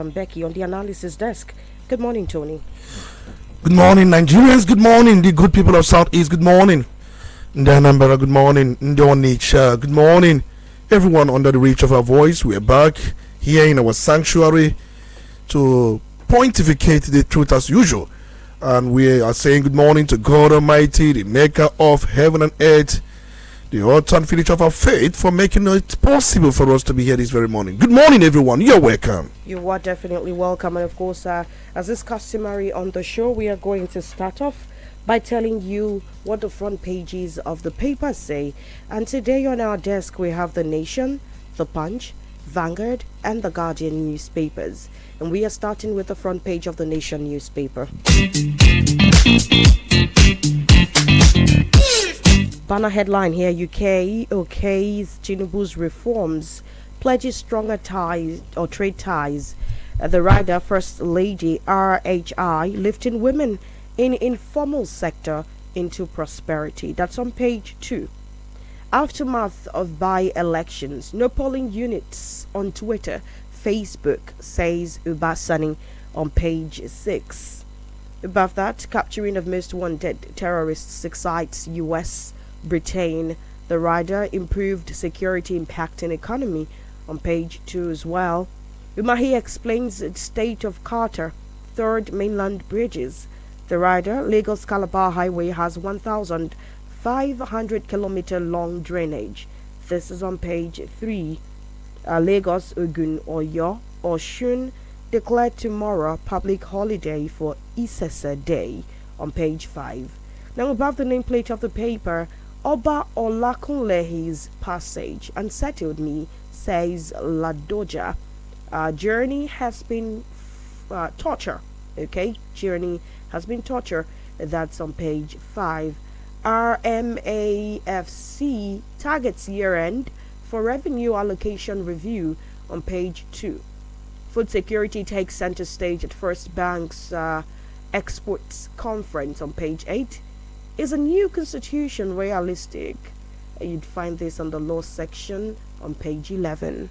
Mbeki on the analysis desk. Good morning, Tony. Good morning, Nigerians. Good morning, the good people of Southeast. Good morning, Ndanambara. Good morning, Onitsha. Good morning, everyone under the reach of our voice. We are back here in our sanctuary to pontificate the truth as usual. And we are saying good morning to God Almighty, the maker of heaven and earth, the author and finisher of our faith, for making it possible for us to be here this very morning. Good morning, everyone. You're welcome. You are definitely welcome. And of course, as is customary on the show, we are going to start off by telling you what the front pages of the papers say. And today on our desk, we have The Nation, The Punch, Vanguard, and The Guardian newspapers. And we are starting with the front page of The Nation newspaper. Banner headline here: UK okays Tinubu's reforms, pledges stronger ties or trade ties. The rider First Lady RHI lifting women in informal sector into prosperity. That's on page 2. Aftermath of by-elections, no polling units on Twitter, Facebook, says Ubasani on page 6. Above that, capturing of most wanted terrorists excites US, Britain. The rider improved security impacting economy on page 2 as well. Umahi explains the state of Carter, third mainland bridges. The rider Lagos Calabar Highway has 1,500 kilometer long drainage. This is on page 3. Lagos, Ogun, Oyo, Oshun declared tomorrow public holiday for Isese Day on page 5. Now above the nameplate of the paper, Oba Olakunlehi's passage unsettled me, says Ladoja. Journey has been torture. Okay, journey has been torture. That's on page 5. RMAFC targets year-end for revenue allocation review on page 2. Food security takes center stage at First Bank's exports conference on page 8. Is a new constitution realistic? You'd find this on the law section on page 11.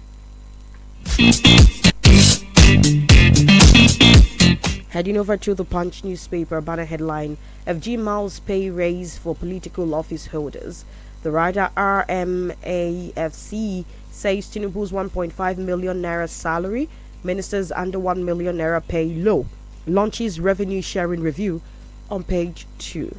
Heading over to the Punch newspaper, banner headline: FG Miles pay raise for political office holders. The rider RMAFC says Tinubu's 1.5 million naira salary, ministers under 1 million naira pay low. Launches revenue sharing review on page 2.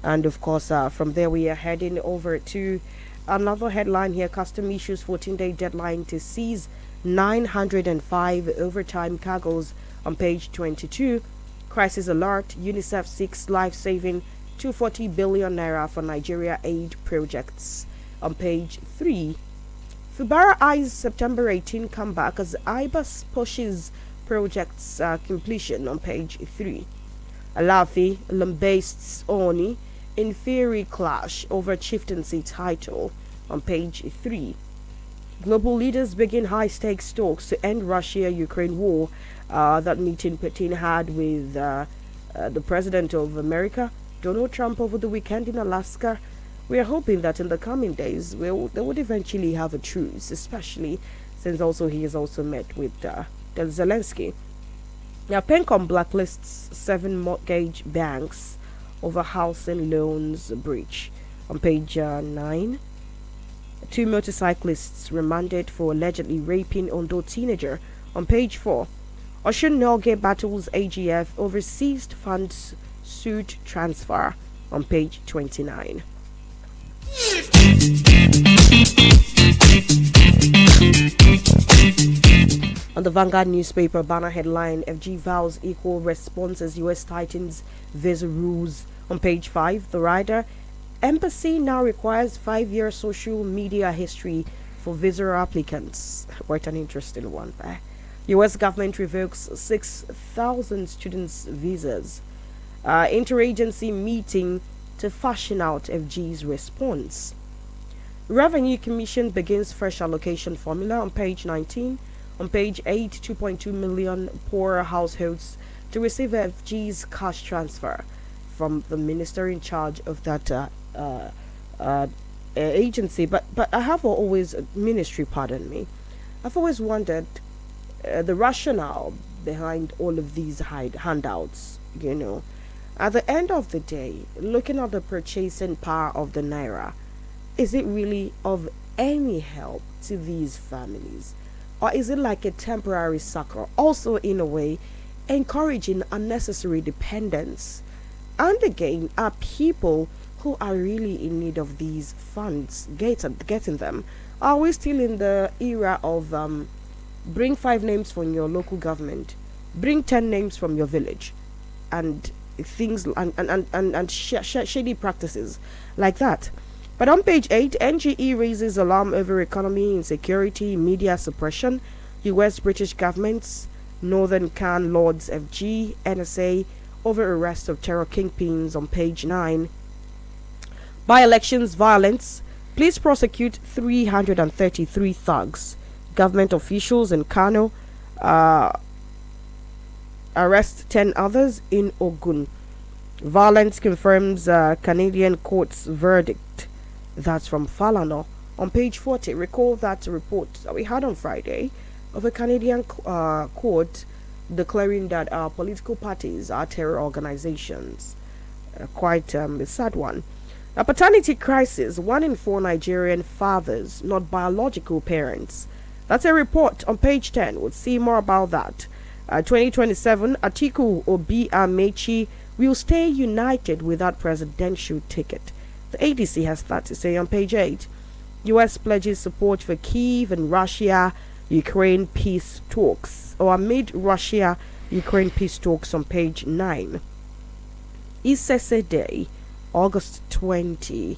And of course, from there we are heading over to another headline here: Custom issues 14-day deadline to seize 905 overtime cargoes on page 22. Crisis alert: UNICEF seeks life-saving 240 billion naira for Nigeria aid projects on page 3. Fubara eyes September 18 comeback as IBAS pushes projects completion on page 3. Alafi lambasts Oni in fiery clash over chieftaincy title on page 3. Global leaders begin high-stakes talks to end Russia-Ukraine war. That meeting Putin had with the President of America, Donald Trump, over the weekend in Alaska. We are hoping that in the coming days they would eventually have a truce, especially since also he has also met with Zelensky. Now, PENCOM blacklists 7 mortgage banks over housing loans breach on page 9. 2 motorcyclists remanded for allegedly raping Ondo teenager on page 4. Oshun Noge battles AGF over seized funds suit transfer on page 29. On the Vanguard newspaper, banner headline: FG vows equal response as US tightens visa rules on page 5. The rider: embassy now requires 5-year social media history for visa applicants. Quite an interesting one there. US government revokes 6,000 students' visas. Interagency meeting to fashion out FG's response. Revenue Commission begins fresh allocation formula on page 19. On page 8, 2.2 million poorer households to receive FG's cash transfer from the minister in charge of that agency. But I have always, ministry, pardon me, I've always wondered, the rationale behind all of these handouts, At the end of the day, looking at the purchasing power of the naira, is it really of any help to these families? Or is it like a temporary succor? Also, in a way, encouraging unnecessary dependence. And again, are people who are really in need of these funds getting them? Are we still in the era of bring 5 names from your local government, bring 10 names from your village, and things and shady practices like that? But on page 8, NGE raises alarm over economy insecurity, media suppression, US British governments, Northern Can Lords FG, NSA over arrest of terror kingpins on page 9. By-elections violence, police prosecute 333 thugs. Government officials in Kano arrest 10 others in Ogun. Violence confirms Canadian court's verdict. That's from Falano. On page 40, recall that report that we had on Friday of a Canadian court declaring that our political parties are terror organizations. Quite a sad one. A paternity crisis. 1 in 4 Nigerian fathers, not biological parents. That's a report on page 10. We'll see more about that. 2027, Atiku Obi Amechi will stay united without presidential ticket. The ADC has that to say on page 8. US pledges support for Kyiv and Russia-Ukraine peace talks. Or amid Russia-Ukraine peace talks on page 9. Isese Day, August 20,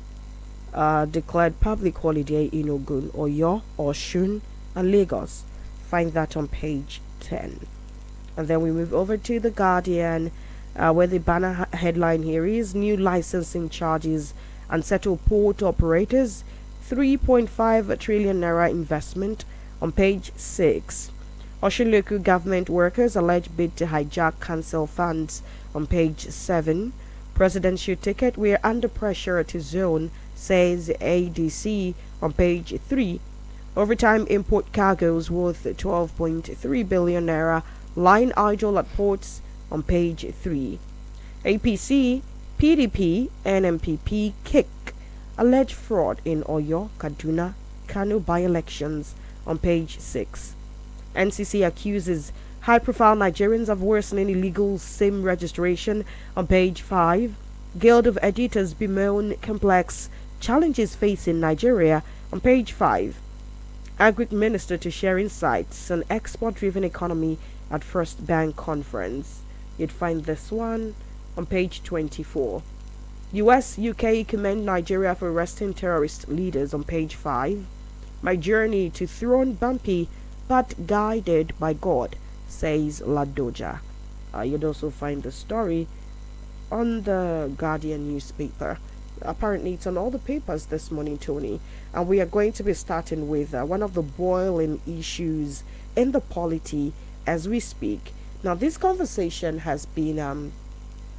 declared public holiday in Ogun, Oyo, Oshun, and Lagos. Find that on page 10. And then we move over to The Guardian, where the banner headline here is New Licensing Charges Unsettle Port Operators, 3.5 trillion naira investment on page 6. Oshun local government workers alleged bid to hijack council funds on page 7. Presidential ticket, we are under pressure to zone, says ADC on page 3. Overtime import cargoes worth 12.3 billion naira line idle at ports on page 3. APC, PDP, and MPP kick alleged fraud in Oyo, Kaduna, Kano by-elections on page 6. NCC accuses high-profile Nigerians of worsening illegal SIM registration on page 5. Guild of Editors bemoan complex challenges facing Nigeria on page 5. Agric Minister to share insights on export-driven economy at First Bank Conference. You'd find this one on page 24. US, UK commend Nigeria for arresting terrorist leaders on page 5. My journey to throne bumpy but guided by God, says Ladoja. You'd also find the story on the Guardian newspaper. Apparently it's on all the papers this morning, Tony. And we are going to be starting with one of the boiling issues in the polity as we speak. Now, this conversation has been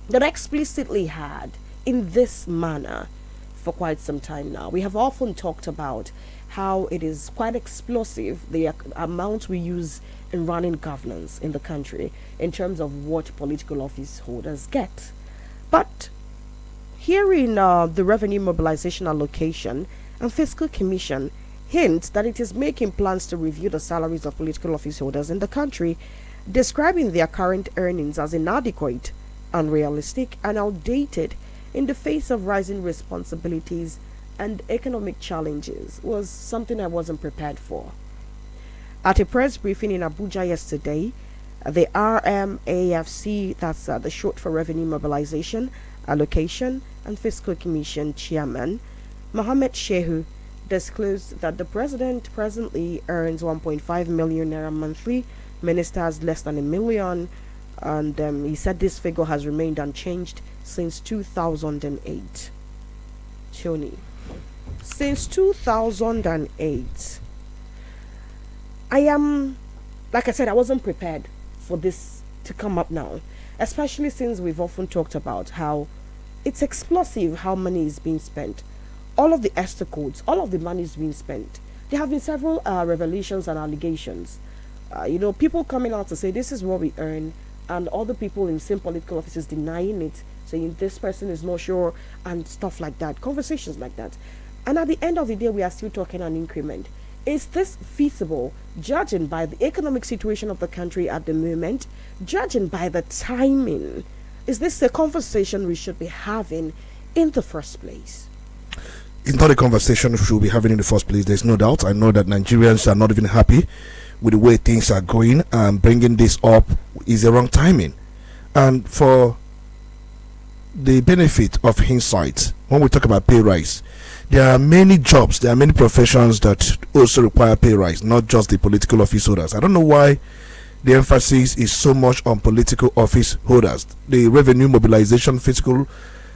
not explicitly had in this manner for quite some time now. We have often talked about how it is quite explosive, the amount we use in running governance in the country in terms of what political office holders get. But here in the Revenue Mobilization Allocation and Fiscal Commission hints that it is making plans to review the salaries of political office holders in the country, describing their current earnings as inadequate, unrealistic, and outdated in the face of rising responsibilities and economic challenges was something I wasn't prepared for. At a press briefing in Abuja yesterday, the RMAFC, that's the short for Revenue Mobilization, Allocation and Fiscal Commission Chairman, Mohammed Shehu, disclosed that the president presently earns 1.5 million naira monthly, ministers less than a million, and he said this figure has remained unchanged since 2008. Tony, since 2008, like I said, I wasn't prepared for this to come up now, especially since we've often talked about how it's explosive how money is being spent. All of the Esther codes, all of the money is being spent. There have been several revelations and allegations People coming out to say this is what we earn, and other people in same political offices denying it, saying this person is not sure, and stuff like that. Conversations like that. And at the end of the day, we are still talking an increment. Is this feasible, judging by the economic situation of the country at the moment, judging by the timing? Is this a conversation we should be having in the first place? It's not a conversation we should be having in the first place. There's no doubt. I know that Nigerians are not even happy with the way things are going, and bringing this up is the wrong timing. And for the benefit of hindsight, when we talk about pay rise, there are many jobs, there are many professions that also require pay rise, not just the political office holders. I don't know why the emphasis is so much on political office holders. The revenue mobilization fiscal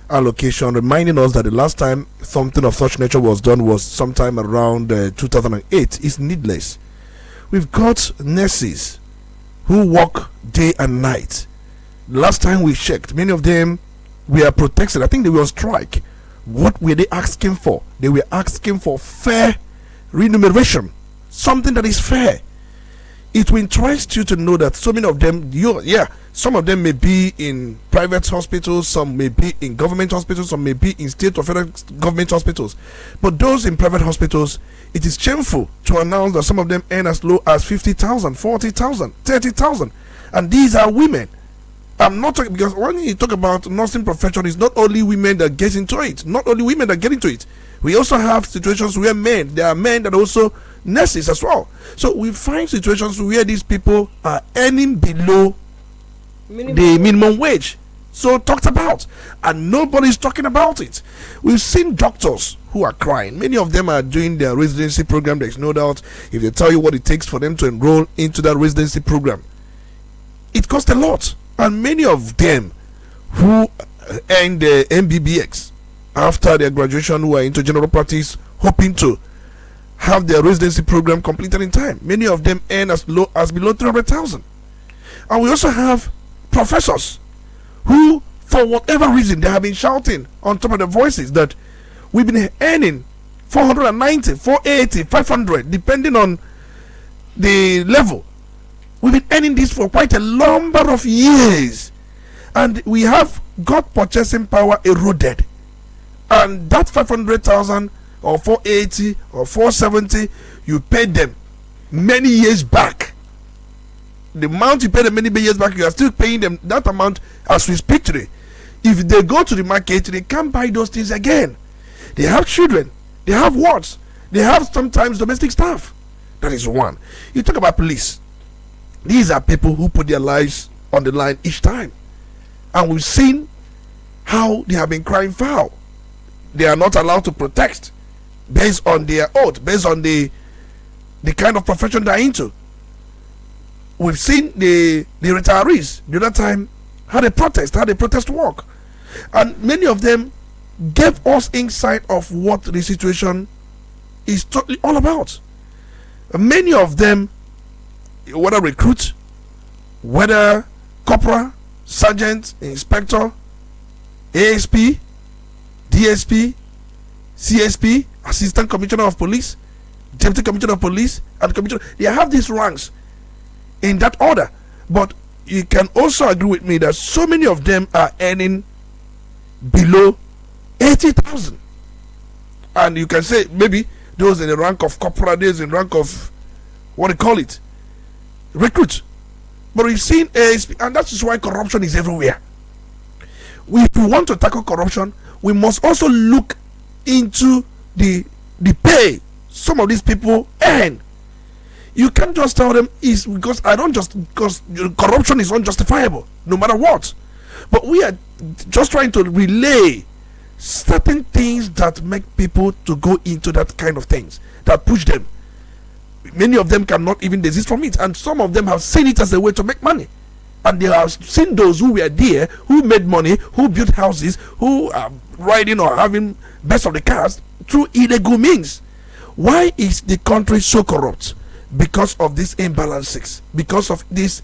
allocation reminding us that the last time something of such nature was done was sometime around 2008 is needless. We've got nurses who work day and night. Last time we checked, many of them were protested. I think they were on strike. What were they asking for? They were asking for fair remuneration, something that is fair. It will interest you to know that so many of them, some of them may be in private hospitals, some may be in government hospitals, some may be in state or federal government hospitals. But those in private hospitals, it is shameful to announce that some of them earn as low as 50,000, 40,000, 30,000. And these are women. I'm not talking, because when you talk about nursing profession, it's not only women that get into it. Not only women that get into it. We also have situations where there are men that are also nurses as well. So we find situations where these people are earning below the minimum wage. So talked about, and nobody's talking about it. We've seen doctors who are crying. Many of them are doing their residency program. There's no doubt, if they tell you what it takes for them to enroll into that residency program, it costs a lot. And many of them who earn the MBBX after their graduation, who are into general practice, hoping to have their residency program completed in time, many of them earn as low as below 300,000. And we also have professors who, for whatever reason, they have been shouting on top of their voices that we've been earning 490, 480, 500, depending on the level. We've been earning this for quite a number of years, and we have got purchasing power eroded. And that 500,000 or 480 or 470, you paid them many years back. The amount you paid them many years back, you are still paying them that amount as we speak today. If they go to the market, they can't buy those things again. They have children, they have wards, they have sometimes domestic staff. That is one. You talk about police. These are people who put their lives on the line each time. And we've seen how they have been crying foul. They are not allowed to protest based on their oath, based on the kind of profession they're into. We've seen the retirees the other time how they protest work. And many of them gave us insight of what the situation is totally all about. Many of them, whether recruit, whether corporal, sergeant, inspector, ASP, DSP, CSP, assistant commissioner of police, deputy commissioner of police, and commissioner, they have these ranks in that order. But you can also agree with me that so many of them are earning below 80,000. And you can say maybe those in the rank of corporal, those in rank of what do you call it, recruit. But we've seen ASP, and that is why corruption is everywhere. If we want to tackle corruption, we must also look into the pay some of these people earn. You can't just tell them is because corruption is unjustifiable no matter what. But we are just trying to relay certain things that make people to go into that kind of things, that push them. Many of them cannot even desist from it, and some of them have seen it as a way to make money. And they have seen those who were there, who made money, who built houses, who are riding or having best of the cars through illegal means. Why is the country so corrupt? Because of these imbalances, because of these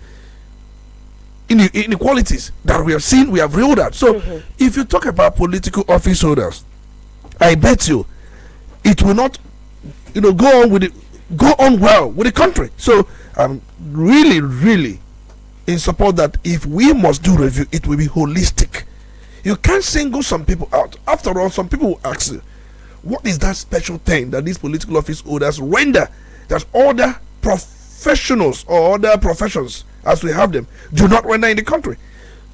inequalities that we have seen, we have reeled out. So if you talk about political office holders, I bet you it will not go on with go on well with the country. So I'm really, really in support that if we must do review, it will be holistic. You can't single some people out. After all, some people will ask you, what is that special thing that these political office holders render that other professionals or other professions, as we have them, do not render in the country?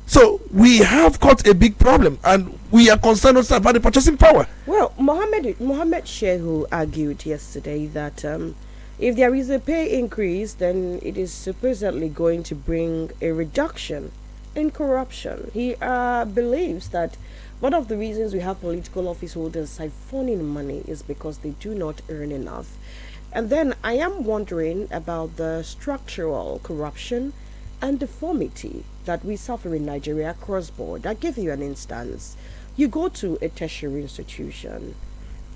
So we have got a big problem, and we are concerned also about the purchasing power. Well, Mohammed Shehu argued yesterday that if there is a pay increase, then it is supposedly going to bring a reduction in corruption. He believes that one of the reasons we have political office holders siphoning money is because they do not earn enough. And then I am wondering about the structural corruption and deformity that we suffer in Nigeria across board. I'll give you an instance. You go to a tertiary institution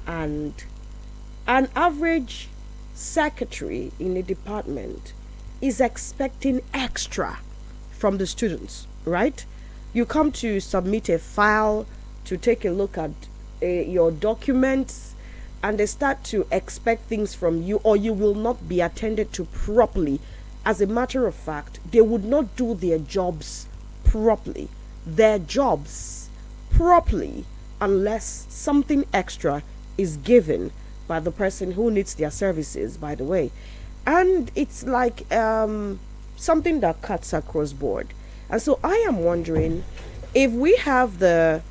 and an average secretary in a department is expecting extra from the students, right? You come to submit a file to take a look at your documents, and they start to expect things from you, or you will not be attended to properly. As a matter of fact, they would not do their jobs properly, unless something extra is given by the person who needs their services, by the way. And it's like something that cuts across board. And so I am wondering if we have the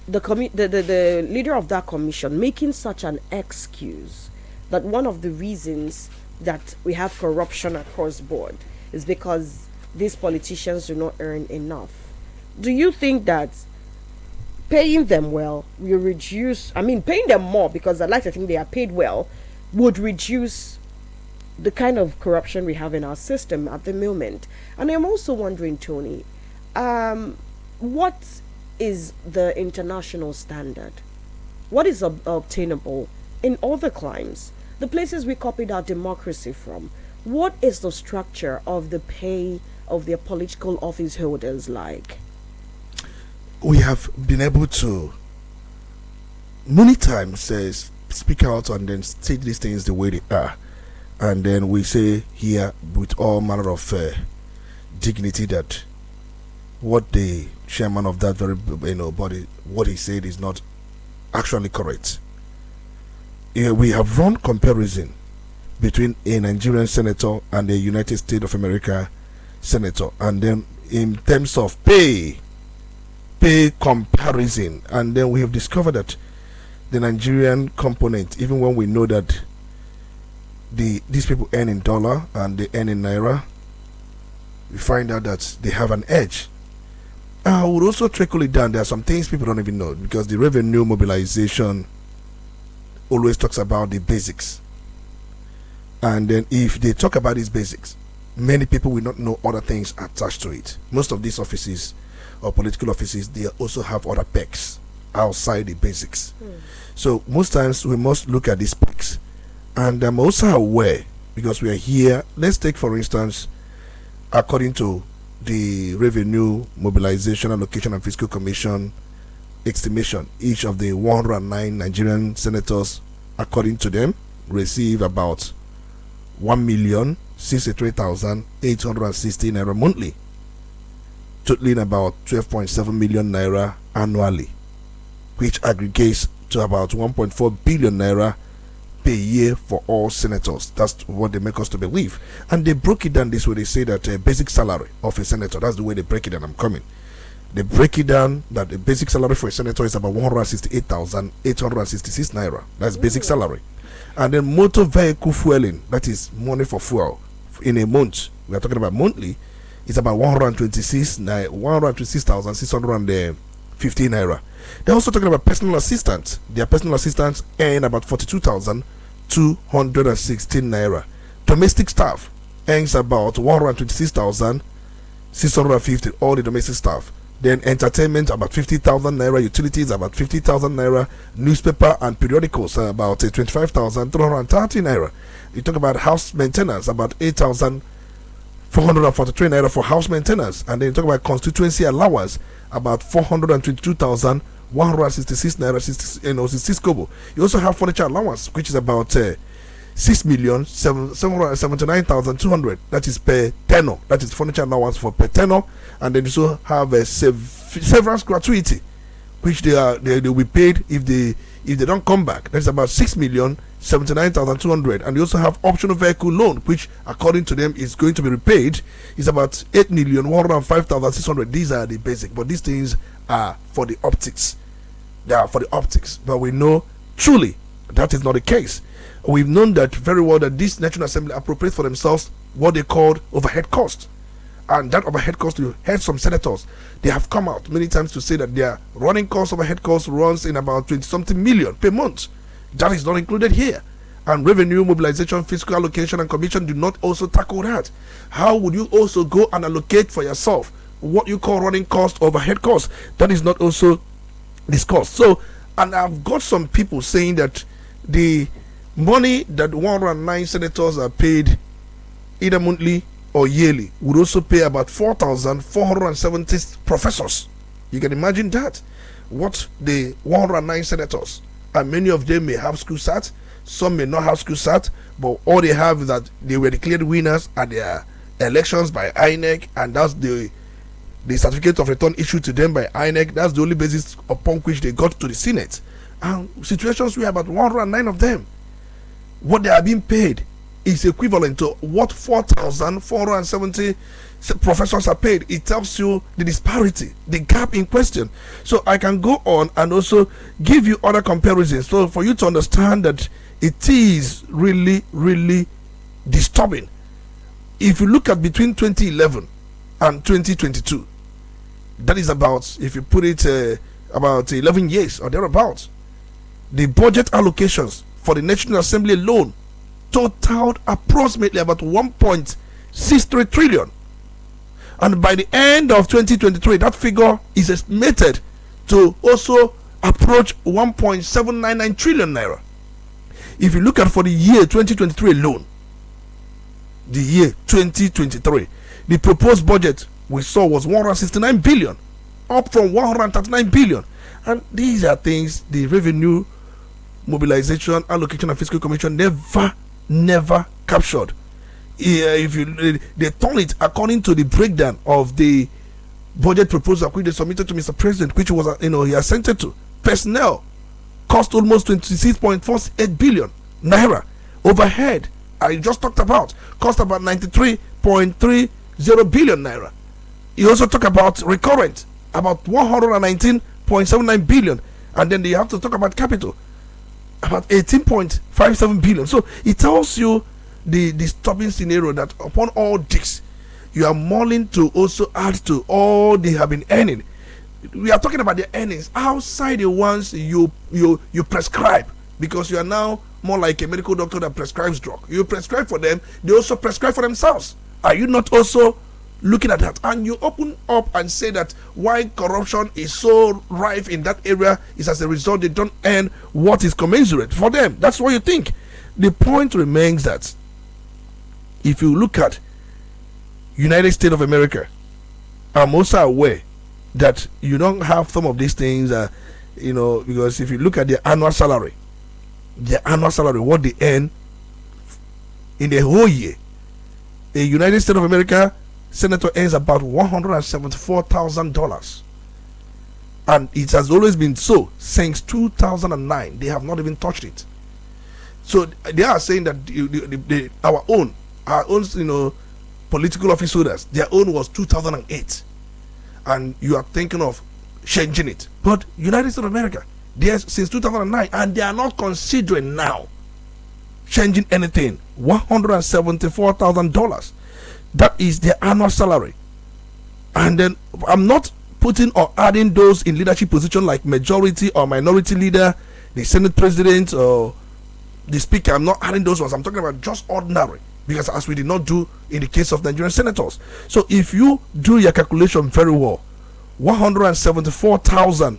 leader of that commission making such an excuse that one of the reasons that we have corruption across board is because these politicians do not earn enough. Do you think that paying them well will reduce, paying them more, because I'd like to think they are paid well, would reduce the kind of corruption we have in our system at the moment? And I'm also wondering, Tony, what is the international standard? What is obtainable in other climes, the places we copied our democracy from? What is the structure of the pay of their political office holders like? We have been able to many times speak out and then state these things the way they are, and then we say here with all manner of dignity that what the chairman of that very body, what he said is not actually correct. We have run comparison between a Nigerian senator and a United States of America senator, and then in terms of pay comparison, and then we have discovered that the Nigerian component, even when we know that these people earn in dollar and they earn in naira, we find out that they have an edge. I would also trickle it down. There are some things people don't even know, because the revenue mobilization always talks about the basics, and then if they talk about these basics, many people will not know other things attached to it. Most of these offices or political offices, they also have other perks outside the basics. So most times we must look at these perks. And I'm also aware, because we are here, let's take for instance, according to the Revenue Mobilization Allocation and Fiscal Commission estimation, each of the 109 Nigerian senators, according to them, receive about 1,063,860 naira monthly, totaling about 12.7 million naira annually, which aggregates to about 1.4 billion naira per year for all senators. That's what they make us to believe. And they broke it down this way. They say that a basic salary of a senator, that's the way they break it down. I'm coming. They break it down that the basic salary for a senator is about 168,866 naira. That's basic salary. And then motor vehicle fueling, that is money for fuel, in a month, we are talking about monthly, it's about 126,615 naira. They're also talking about personal assistants. Their personal assistants earn about 42,216 naira. Domestic staff earns about 126,650, all the domestic staff. Then entertainment about 50,000 naira, utilities about 50,000 naira, newspaper and periodicals about 25,330 naira. You talk about house maintenance, about 8,443 naira for house maintenance, and then you talk about constituency allowance, about 422,100 166 naira 66 kobo. You also have furniture allowance, which is about 6,779,200. That is per tenor. That is furniture allowance for per tenor. And then you also have a severance gratuity, which they will be paid if they don't come back. That's about 6,079,200. And you also have optional vehicle loan, which according to them is going to be repaid. Is about 8,105,600. These are the basic, but these things are for the optics. They are for the optics, but we know truly that is not the case. We've known that very well, that this National Assembly appropriate for themselves what they called overhead cost. And that overhead cost, you heard some senators, they have come out many times to say that their running cost, overhead cost runs in about 20-something million per month. That is not included here. And revenue, mobilization, fiscal allocation, and commission do not also tackle that. How would you also go and allocate for yourself what you call running cost, overhead cost? That is not also discussed. So, and I've got some people saying that the money that 109 senators are paid either monthly or yearly would also pay about 4,470 professors. You can imagine that. What the 109 senators, and many of them may have school sat, some may not have school sat, but all they have is that they were declared winners at their elections by INEC, and that's the certificate of return issued to them by INEC. That's the only basis upon which they got to the Senate. And situations we have about 109 of them, what they are being paid is equivalent to what 4,470 professors are paid. It tells you the disparity, the gap in question. So I can go on and also give you other comparisons, so for you to understand that it is really, really disturbing. If you look at between 2011 and 2022, that is about, if you put it about 11 years or thereabouts, the budget allocations for the National Assembly alone totaled approximately about 1.63 trillion. And by the end of 2023, that figure is estimated to also approach 1.799 trillion naira. If you look at for the year 2023 alone, the year 2023, the proposed budget we saw was 169 billion, up from 139 billion. And these are things the revenue, mobilization, allocation, and fiscal commission never captured. If they turn it according to the breakdown of the budget proposal which they submitted to Mr. President, which was he assented to. Personnel cost almost 26.48 billion naira. Overhead, I just talked about, cost about 93.30 billion naira. He also talked about recurrent, about 119.79 billion, and then they have to talk about capital, about 18.57 billion. So it tells you the disturbing scenario that upon all this, you are mulling to also add to all they have been earning. We are talking about their earnings outside the ones you prescribe, because you are now more like a medical doctor that prescribes drug. You prescribe for them, they also prescribe for themselves. Are you not also looking at that? And you open up and say that why corruption is so rife in that area is as a result they don't earn what is commensurate for them. That's what you think. The point remains that if you look at United States of America, I'm also aware that you don't have some of these things, because if you look at their annual salary, what they earn in the whole year, a United States of America senator earns about $174,000, and it has always been so since 2009. They have not even touched it. So they are saying that our own political office holders, their own was 2008, and you are thinking of changing it. But United States of America, they are since 2009, and they are not considering now changing anything. $174,000. That is their annual salary. And then I'm not putting or adding those in leadership position like majority or minority leader, the Senate president, or the speaker. I'm not adding those ones. I'm talking about just ordinary, because as we did not do in the case of Nigerian senators. So if you do your calculation very well, $174,000,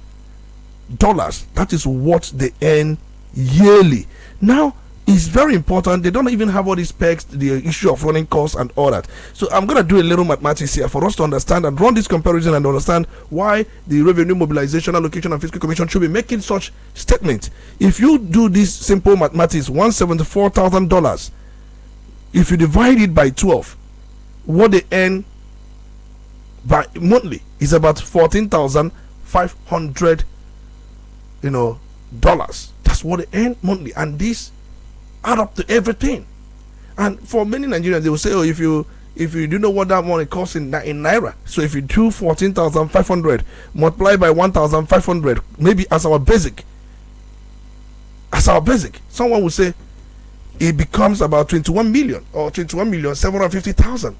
that is what they earn yearly. Now It's very important. They don't even have all these specs, the issue of running costs and all that. So I'm going to do a little mathematics here for us to understand and run this comparison and understand why the Revenue Mobilization, Allocation and Fiscal Commission should be making such statements. If you do this simple mathematics, $174,000, if you divide it by 12, what they earn by monthly is about $14,500, dollars. That's what they earn monthly, and this add up to everything. And for many Nigerians, they will say, oh, if you do know what that money costs in naira, so if you do 14,500 multiply by 1,500, maybe as our basic, someone will say it becomes about 21 million or 21,750,000.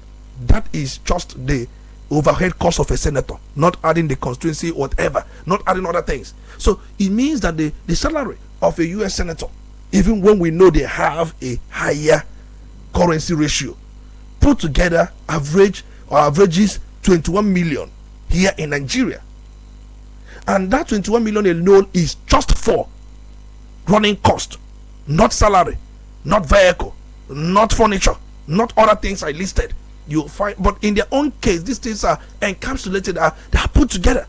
That is just the overhead cost of a senator, not adding the constituency, whatever, not adding other things. So it means that the salary of a US senator, even when we know they have a higher currency ratio, put together averages 21 million here in Nigeria. And that 21 million alone is just for running cost, not salary, not vehicle, not furniture, not other things I listed. You'll find, but in their own case, these things are encapsulated, they are put together.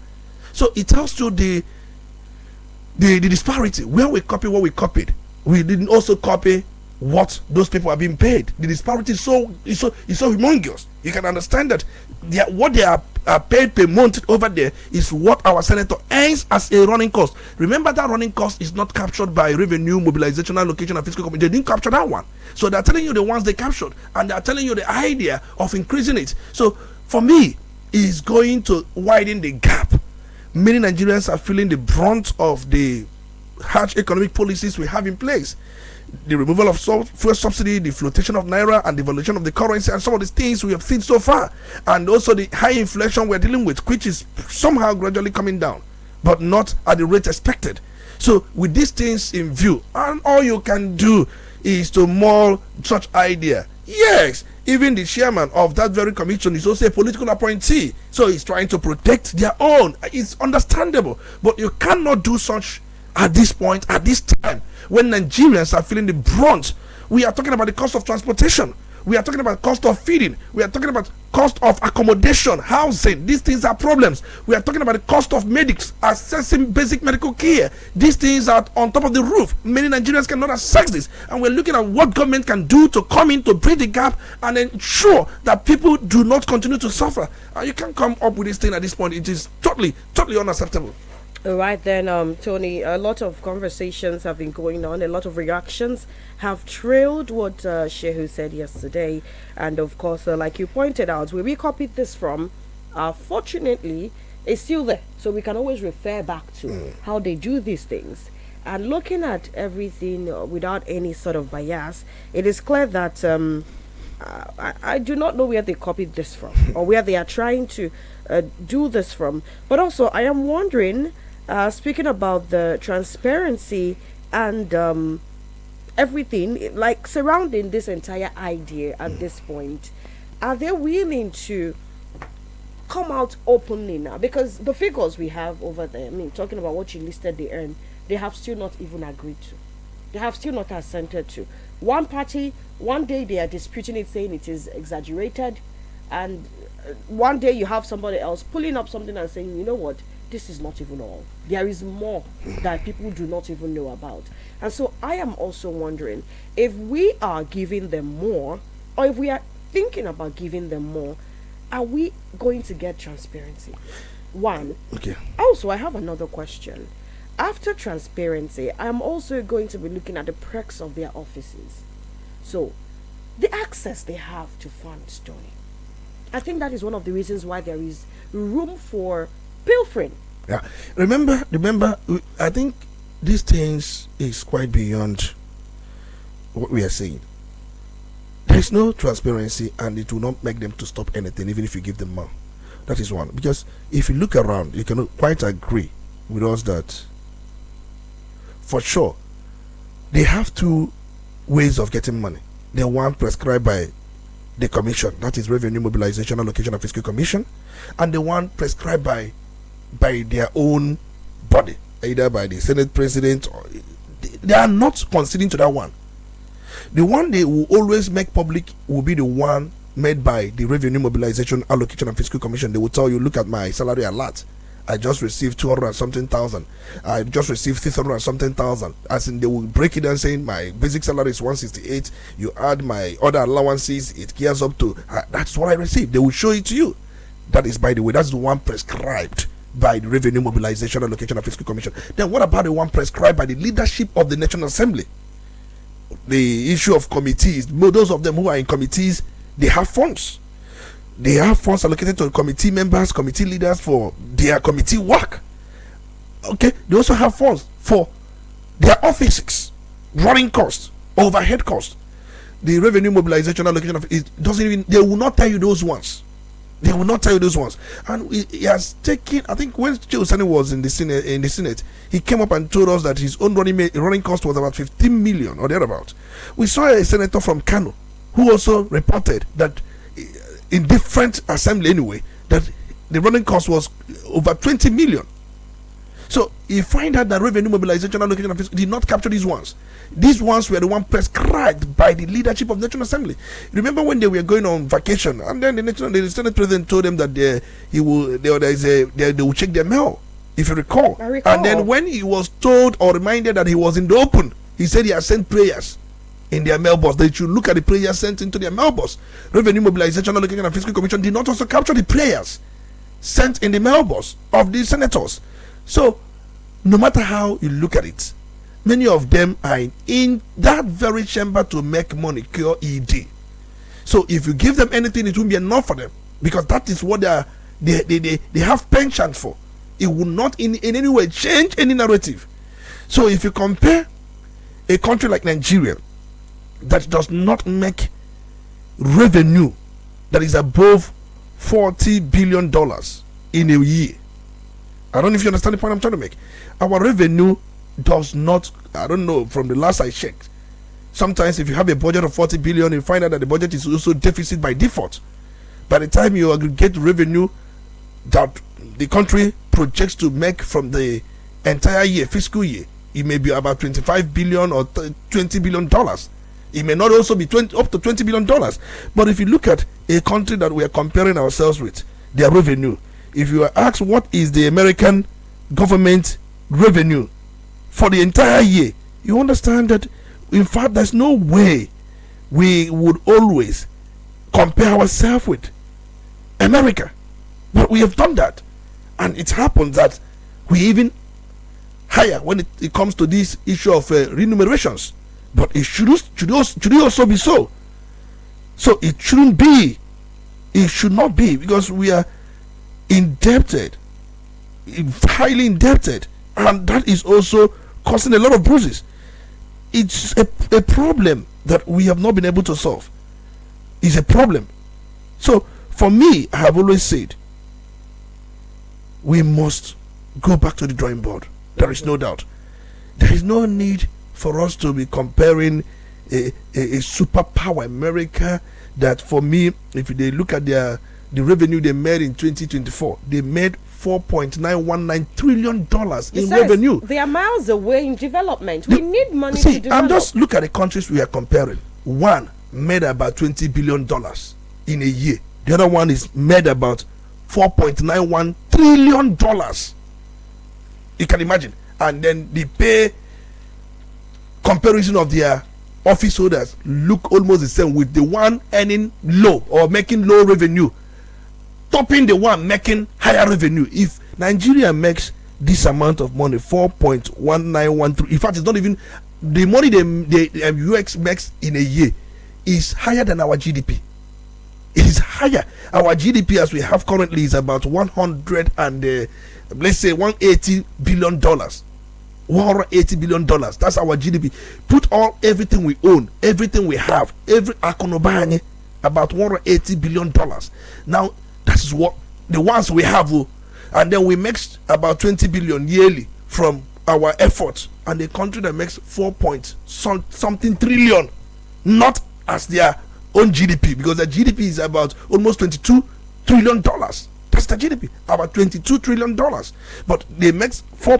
So it tells you the disparity. Where we copy what we copied, we didn't also copy what those people are being paid. The disparity is so humongous. You can understand that what they are paid per month over there is what our senator earns as a running cost. Remember, that running cost is not captured by Revenue Mobilization, Allocation and Fiscal Commission. They didn't capture that one, so they're telling you the ones they captured, and they're telling you the idea of increasing it. So for me, it's going to widen the gap. Many Nigerians are feeling the brunt of the harsh economic policies we have in place. The removal of fuel subsidy, the flotation of naira, and the devaluation of the currency, and some of the things we have seen so far, and also the high inflation we're dealing with, which is somehow gradually coming down, but not at the rate expected. So with these things in view, and all you can do is to mull such idea. Yes, even the chairman of that very commission is also a political appointee, so he's trying to protect their own. It's understandable, but you cannot do such at this point, at this time, when Nigerians are feeling the brunt. We are talking about the cost of transportation, we are talking about cost of feeding, we are talking about cost of accommodation, housing. These things are problems. We are talking about the cost of medics accessing basic medical care. These things are on top of the roof. Many Nigerians cannot access this, and we're looking at what government can do to come in to bridge the gap and ensure that people do not continue to suffer. You can't come up with this thing at this point. It is totally unacceptable. All right then, Tony, a lot of conversations have been going on, a lot of reactions have trailed what Shehu said yesterday, and of course, like you pointed out, where we copied this from, fortunately, it's still there, so we can always refer back to how they do these things. And looking at everything without any sort of bias, it is clear that I do not know where they copied this from or where they are trying to do this from. But also, I am wondering, speaking about the transparency and everything like surrounding this entire idea at this point, are they willing to come out openly now? Because the figures we have over there, I mean, talking about what you listed they earn, they have still not even agreed to. They have still not assented to. One party, one day they are disputing it, saying it is exaggerated, and one day you have somebody else pulling up something and saying, you know what, this is not even all. There is more that people do not even know about. And so I am also wondering, if we are giving them more, or if we are thinking about giving them more, are we going to get transparency? One. Okay. Also, I have another question. After transparency, I'm also going to be looking at the perks of their offices. So, the access they have to funds, Tony. I think that is one of the reasons why there is room for pilfering. Yeah. Remember, I think these things is quite beyond what we are saying. There is no transparency, and it will not make them to stop anything, even if you give them more. That is one. Because if you look around, you can quite agree with us that for sure they have two ways of getting money. The one prescribed by the commission, that is Revenue Mobilization, Allocation and Fiscal Commission, and the one prescribed by their own body, either by the Senate President, or they are not conceding to that one. The one they will always make public will be the one made by the Revenue Mobilization Allocation and Fiscal Commission. They will tell you, look at my salary alert. I just received 200 and something thousand. I just received 300 and something thousand. As in, they will break it down saying my basic salary is 168. You add my other allowances, it gears up to that's what I received. They will show it to you. That is, by the way, that's the one prescribed by the Revenue Mobilization Allocation and Fiscal Commission. Then what about the one prescribed by the leadership of the National Assembly? The issue of committees. Those of them who are in committees, they have funds. They have funds allocated to committee members, committee leaders for their committee work. Okay, they also have funds for their offices, running costs, overhead costs. The Revenue Mobilization Allocation of it doesn't even, they will not tell you those ones. They will not tell you those ones. And he has taken, I think when Chisom was in the Senate, he came up and told us that his own running cost was about 15 million or thereabout. We saw a senator from Kano who also reported that in different assembly anyway, that the running cost was over 20 million. So you find out that Revenue Mobilization Allocation Office did not capture these ones. These ones were the one prescribed by the leadership of the National Assembly. Remember when they were going on vacation, and then the Senate President told them that they will check their mail, if you recall. I recall. And then when he was told or reminded that he was in the open, he said he had sent prayers in their mailbox. They should look at the prayers sent into their mailbox. Revenue Mobilization Allocation and Fiscal Commission did not also capture the prayers sent in the mailbox of the senators. So no matter how you look at it, many of them are in that very chamber to make money, cure ED. So if you give them anything, it won't be enough for them, because that is what they have pensions for. It will not in any way change any narrative. So if you compare a country like Nigeria that does not make revenue that is above $40 billion in a year, I don't know if you understand the point I'm trying to make. Our revenue does not, I don't know, from the last I checked, sometimes if you have a budget of 40 billion, you find out that the budget is also deficit by default. By the time you aggregate revenue that the country projects to make from the entire year, fiscal year, it may be about 25 billion or 20 billion dollars. It may not also be up to 20 billion dollars. But if you look at a country that we are comparing ourselves with, their revenue, if you are asked what is the American government revenue for the entire year, you understand that in fact there's no way we would always compare ourselves with America. But we have done that, and it happens that we even higher when it comes to this issue of remunerations. But it should also be so. So it shouldn't be, it should not be, because we are indebted, highly indebted, and that is also causing a lot of bruises. It's a problem that we have not been able to solve. It's a problem. So for me, I have always said we must go back to the drawing board. There is no doubt. There is no need for us to be comparing a superpower America that, for me, if they look at the revenue they made in 2024, they made $4.919 trillion in revenue. They are miles away in development. We need money to develop. And just look at the countries we are comparing. One made about $20 billion in a year. The other one is made about $4.91 trillion. You can imagine. And then the pay comparison of their office holders look almost the same, with the one earning low or making low revenue topping the one making higher revenue. If Nigeria makes this amount of money, 4.1913, in fact it's not even the money the UX makes in a year is higher than our GDP. It is higher. Our GDP as we have currently is about 100 and let's say $180 billion. $180 billion. That's our GDP. Put everything we own, everything we have, every akonobanye, about $180 billion. Now that is what the ones we have, and then we make about 20 billion yearly from our efforts, and a country that makes 4.something trillion, not as their own GDP, because the GDP is about almost $22 trillion. That's the GDP, about $22 trillion. But they make 4.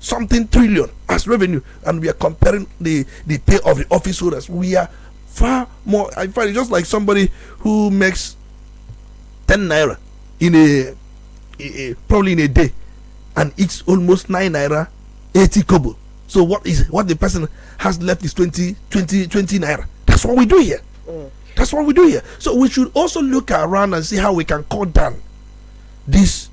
something trillion as revenue, and we are comparing the pay of the office holders. We are far more. I find it just like somebody who makes 10 naira in probably in a day, and eats almost 9 naira 80 kobo. So what the person has left is 20 naira. That's what we do here. That's what we do here. So we should also look around and see how we can cut down this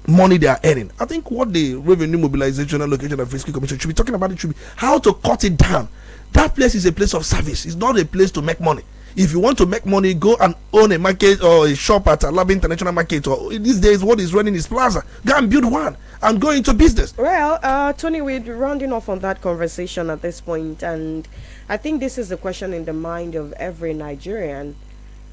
money they are earning. I think what the Revenue Mobilization Allocation and Fiscal Commission should be talking about, it should be how to cut it down. That place is a place of service. It's not a place to make money. If you want to make money, go and own a market or a shop at Alaba International Market, or these days what is running is Plaza. Go and build one and go into business. Well, Tony, we're rounding off on that conversation at this point, and I think this is the question in the mind of every Nigerian.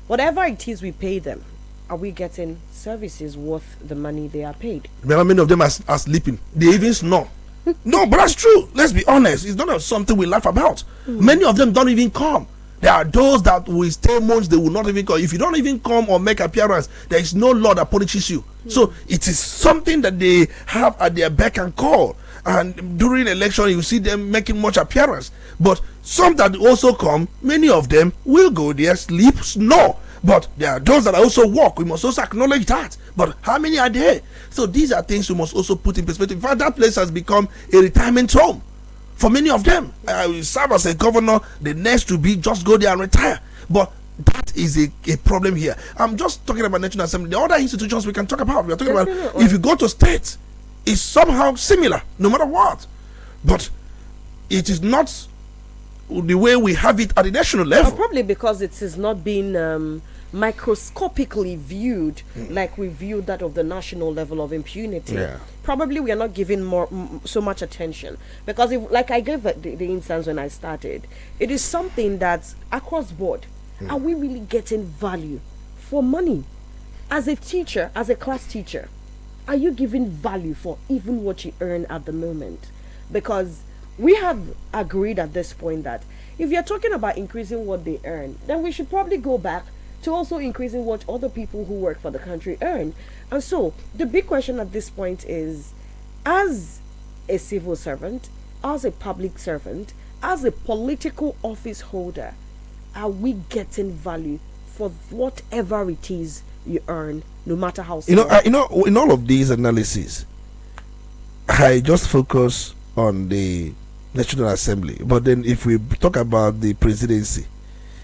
Whatever it is we pay them, are we getting services worth the money they are paid? Many of them are sleeping. They even snore. No, but that's true. Let's be honest. It's not something we laugh about. Many of them don't even come. There are those that will stay months, they will not even come. If you don't even come or make appearance, there is no law that punishes you. So it is something that they have at their beck and call. And during election, you see them making much appearance. But some that also come, many of them will go there, sleep, snore. But there are those that also work. We must also acknowledge that. But how many are there? So these are things we must also put in perspective. In fact, that place has become a retirement home for many of them. I will serve as a governor. The next to be just go there and retire. But that is a problem here. I'm just talking about National Assembly. The other institutions we can talk about. We are talking about if you go to states, it's somehow similar, no matter what. But it is not the way we have it at the national level. Probably because it is not being microscopically viewed like we view that of the national level of impunity. Probably we are not giving so much attention, because if, like I gave the instance when I started, it is something that's across board. Are we really getting value for money? As a teacher, as a class teacher, are you giving value for even what you earn at the moment? Because we have agreed at this point that if you're talking about increasing what they earn, then we should probably go back to also increasing what other people who work for the country earn. And so the big question at this point is, as a civil servant, as a public servant, as a political office holder, are we getting value for whatever it is you earn, no matter how small? In all of these analyses, I just focus on the National Assembly. But then if we talk about the presidency,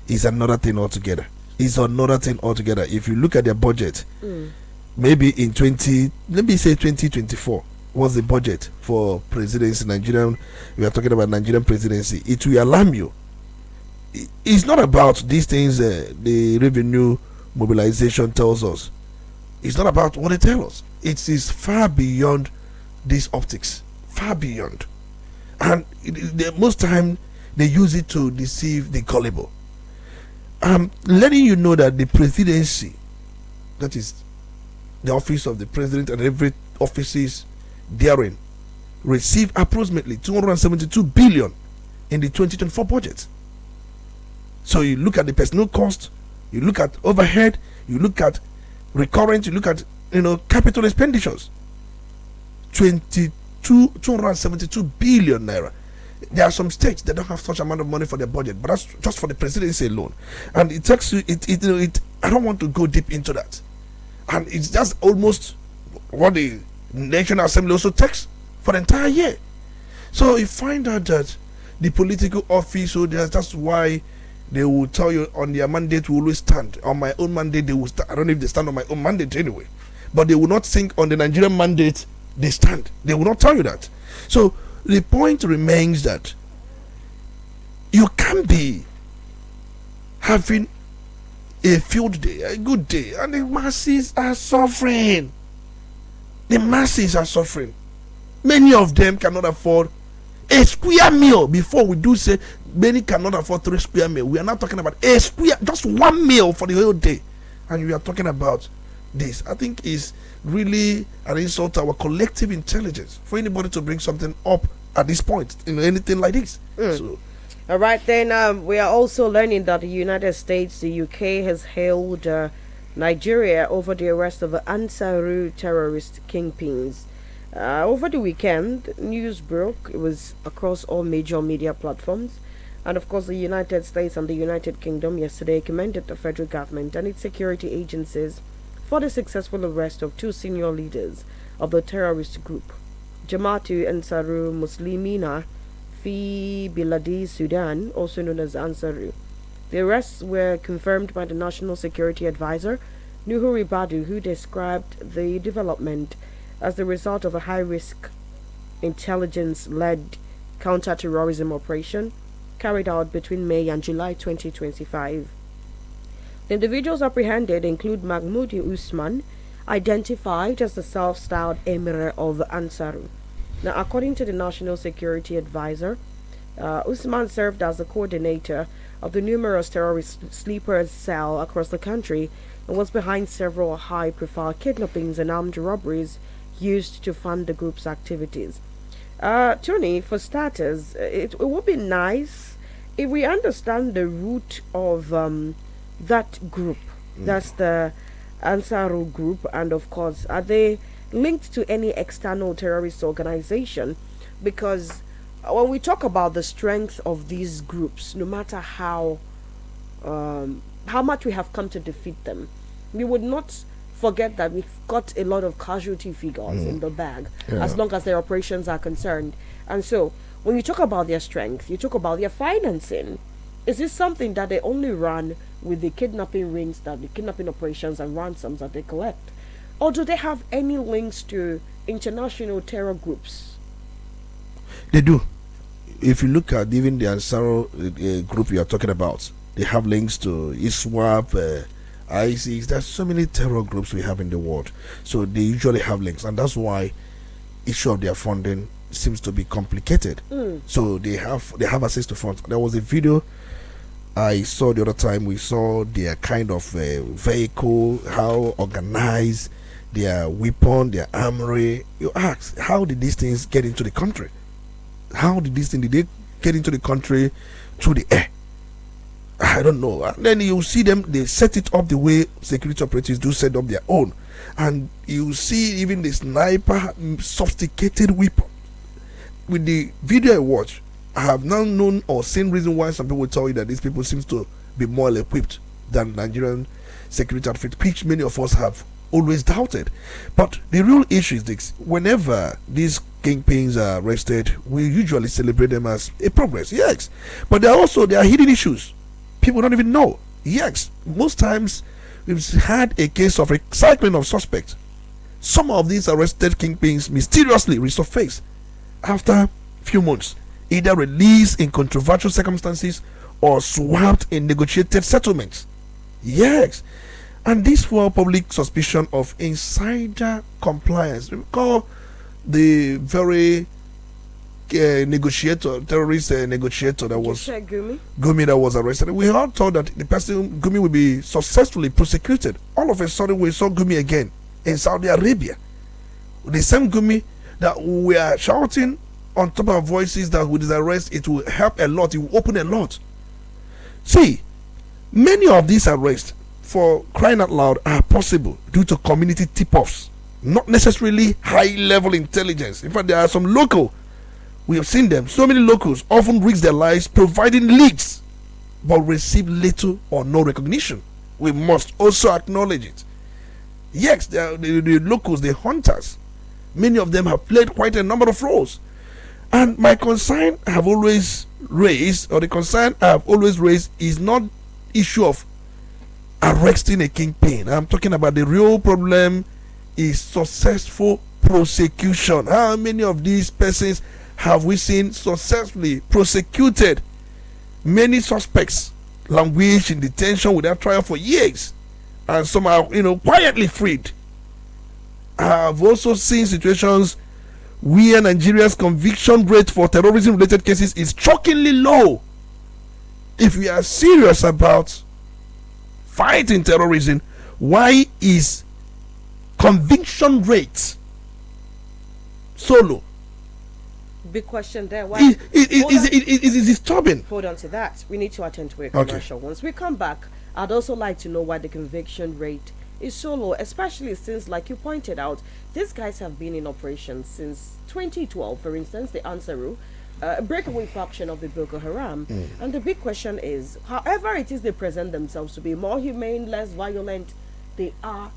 it's another thing altogether. If you look at their budget, maybe in 2024 was the budget for presidency, Nigerian, we are talking about Nigerian presidency, it will alarm you. It's not about these things the revenue mobilization tells us. It's not about what they tell us. It is far beyond these optics, far beyond. And most time they use it to deceive the gullible. I'm letting you know that the presidency, that is the office of the president and every offices therein, receive approximately 272 billion in the 2024 budget. So you look at the personnel cost, you look at overhead, you look at recurrent, you look at capital expenditures. 272 billion naira. There are some states that don't have such amount of money for their budget, but that's just for the presidency alone. And it takes you. I don't want to go deep into that. And it's just almost what the National Assembly also takes for the entire year. So you find out that the political office holders, that's why they will tell you on their mandate will always stand. On my own mandate, they will stand. I don't know if they stand on my own mandate anyway, but they will not think on the Nigerian mandate they stand. They will not tell you that. So the point remains that you can't be having a field day, a good day, and the masses are suffering. The masses are suffering. Many of them cannot afford a square meal. Before we do say many cannot afford 3 square meal, we are not talking about a square, just 1 meal for the whole day, and we are talking about this. I think is really an insult to our collective intelligence for anybody to bring something up at this point in anything like this. So, all right, then we are also learning that the United States, the UK, has hailed Nigeria over the arrest of the Ansaru terrorist kingpins. Over the weekend, news broke. It was across all major media platforms. And of course, the United States and the United Kingdom yesterday commended the federal government and its security agencies for the successful arrest of two senior leaders of the terrorist group, Jamatu Ansaru Muslimina fi Biladi Sudan, also known as Ansaru. The arrests were confirmed by the National Security Advisor, Nuhuri Badu, who described the development as the result of a high-risk intelligence-led counter-terrorism operation carried out between May and July 2025. The individuals apprehended include Mahmoudi Usman, identified as the self-styled Emir of Ansaru. Now, according to the National Security Advisor, Usman served as the coordinator of the numerous terrorist sleeper cell across the country and was behind several high-profile kidnappings and armed robberies used to fund the group's activities. Tony, for starters, it would be nice if we understand the root of that group. That's the Ansaru group, and of course, are they linked to any external terrorist organization? Because when we talk about the strength of these groups, no matter how much we have come to defeat them, we would not forget that we've got a lot of casualty figures in the bag, as long as their operations are concerned. And so, when you talk about their strength, you talk about their financing. Is this something that they only run with the kidnapping rings, that the kidnapping operations and ransoms that they collect? Or do they have any links to international terror groups? They do. If you look at even the Ansaro group you are talking about, they have links to ISWAP, ISIS. There's so many terror groups we have in the world. So they usually have links, and that's why issue of their funding seems to be complicated. So they have access to funds. There was a video I saw the other time. We saw their kind of vehicle, how organized, their weapon, their armory. You ask, how did these things get into the country? Did they get into the country through the air? I don't know. And then you see them, they set it up the way security operatives do set up their own. And you see even the sniper, sophisticated weapon. With the video I watch, I have now known or seen reason why some people tell you that these people seems to be more equipped than Nigerian security outfit, which many of us have always doubted. But the real issue is this: whenever these kingpins are arrested, we usually celebrate them as a progress. Yes, but there are hidden issues people don't even know. Yes, most times we've had a case of recycling of suspects. Some of these arrested kingpins mysteriously resurface after few months, either released in controversial circumstances or swapped in negotiated settlements. Yes, and this for public suspicion of insider compliance. Recall the very terrorist negotiator that was Gumi that was arrested. We all thought that the person Gumi would be successfully prosecuted. All of a sudden, we saw Gumi again in Saudi Arabia. The same Gumi that we are shouting on top of our voices that with his arrest it will help a lot, it will open a lot. See, many of these arrests, for crying out loud, are possible due to community tip-offs, not necessarily high-level intelligence. In fact, there are some local, we have seen them, so many locals often risk their lives providing leads but receive little or no recognition. We must also acknowledge it. Yes, the locals, the hunters, many of them have played quite a number of roles. And my concern I have always raised, or the concern I have always raised, is not issue of arresting a kingpin. I'm talking about the real problem is successful prosecution. How many of these persons have we seen successfully prosecuted? Many suspects languish in detention without trial for years, and some are, quietly freed. I have also seen situations where Nigeria's conviction rate for terrorism-related cases is shockingly low. If we are serious about fighting terrorism, why is conviction rate so low? Big question there. Why? It is disturbing. Hold on to that. We need to attend to a commercial. Okay. Once we come back, I'd also like to know why the conviction rate is so low, especially since, like you pointed out, these guys have been in operation since 2012. For instance, the Ansaru, a breakaway faction of the Boko Haram. And the big question is, however it is they present themselves to be more humane, less violent, they are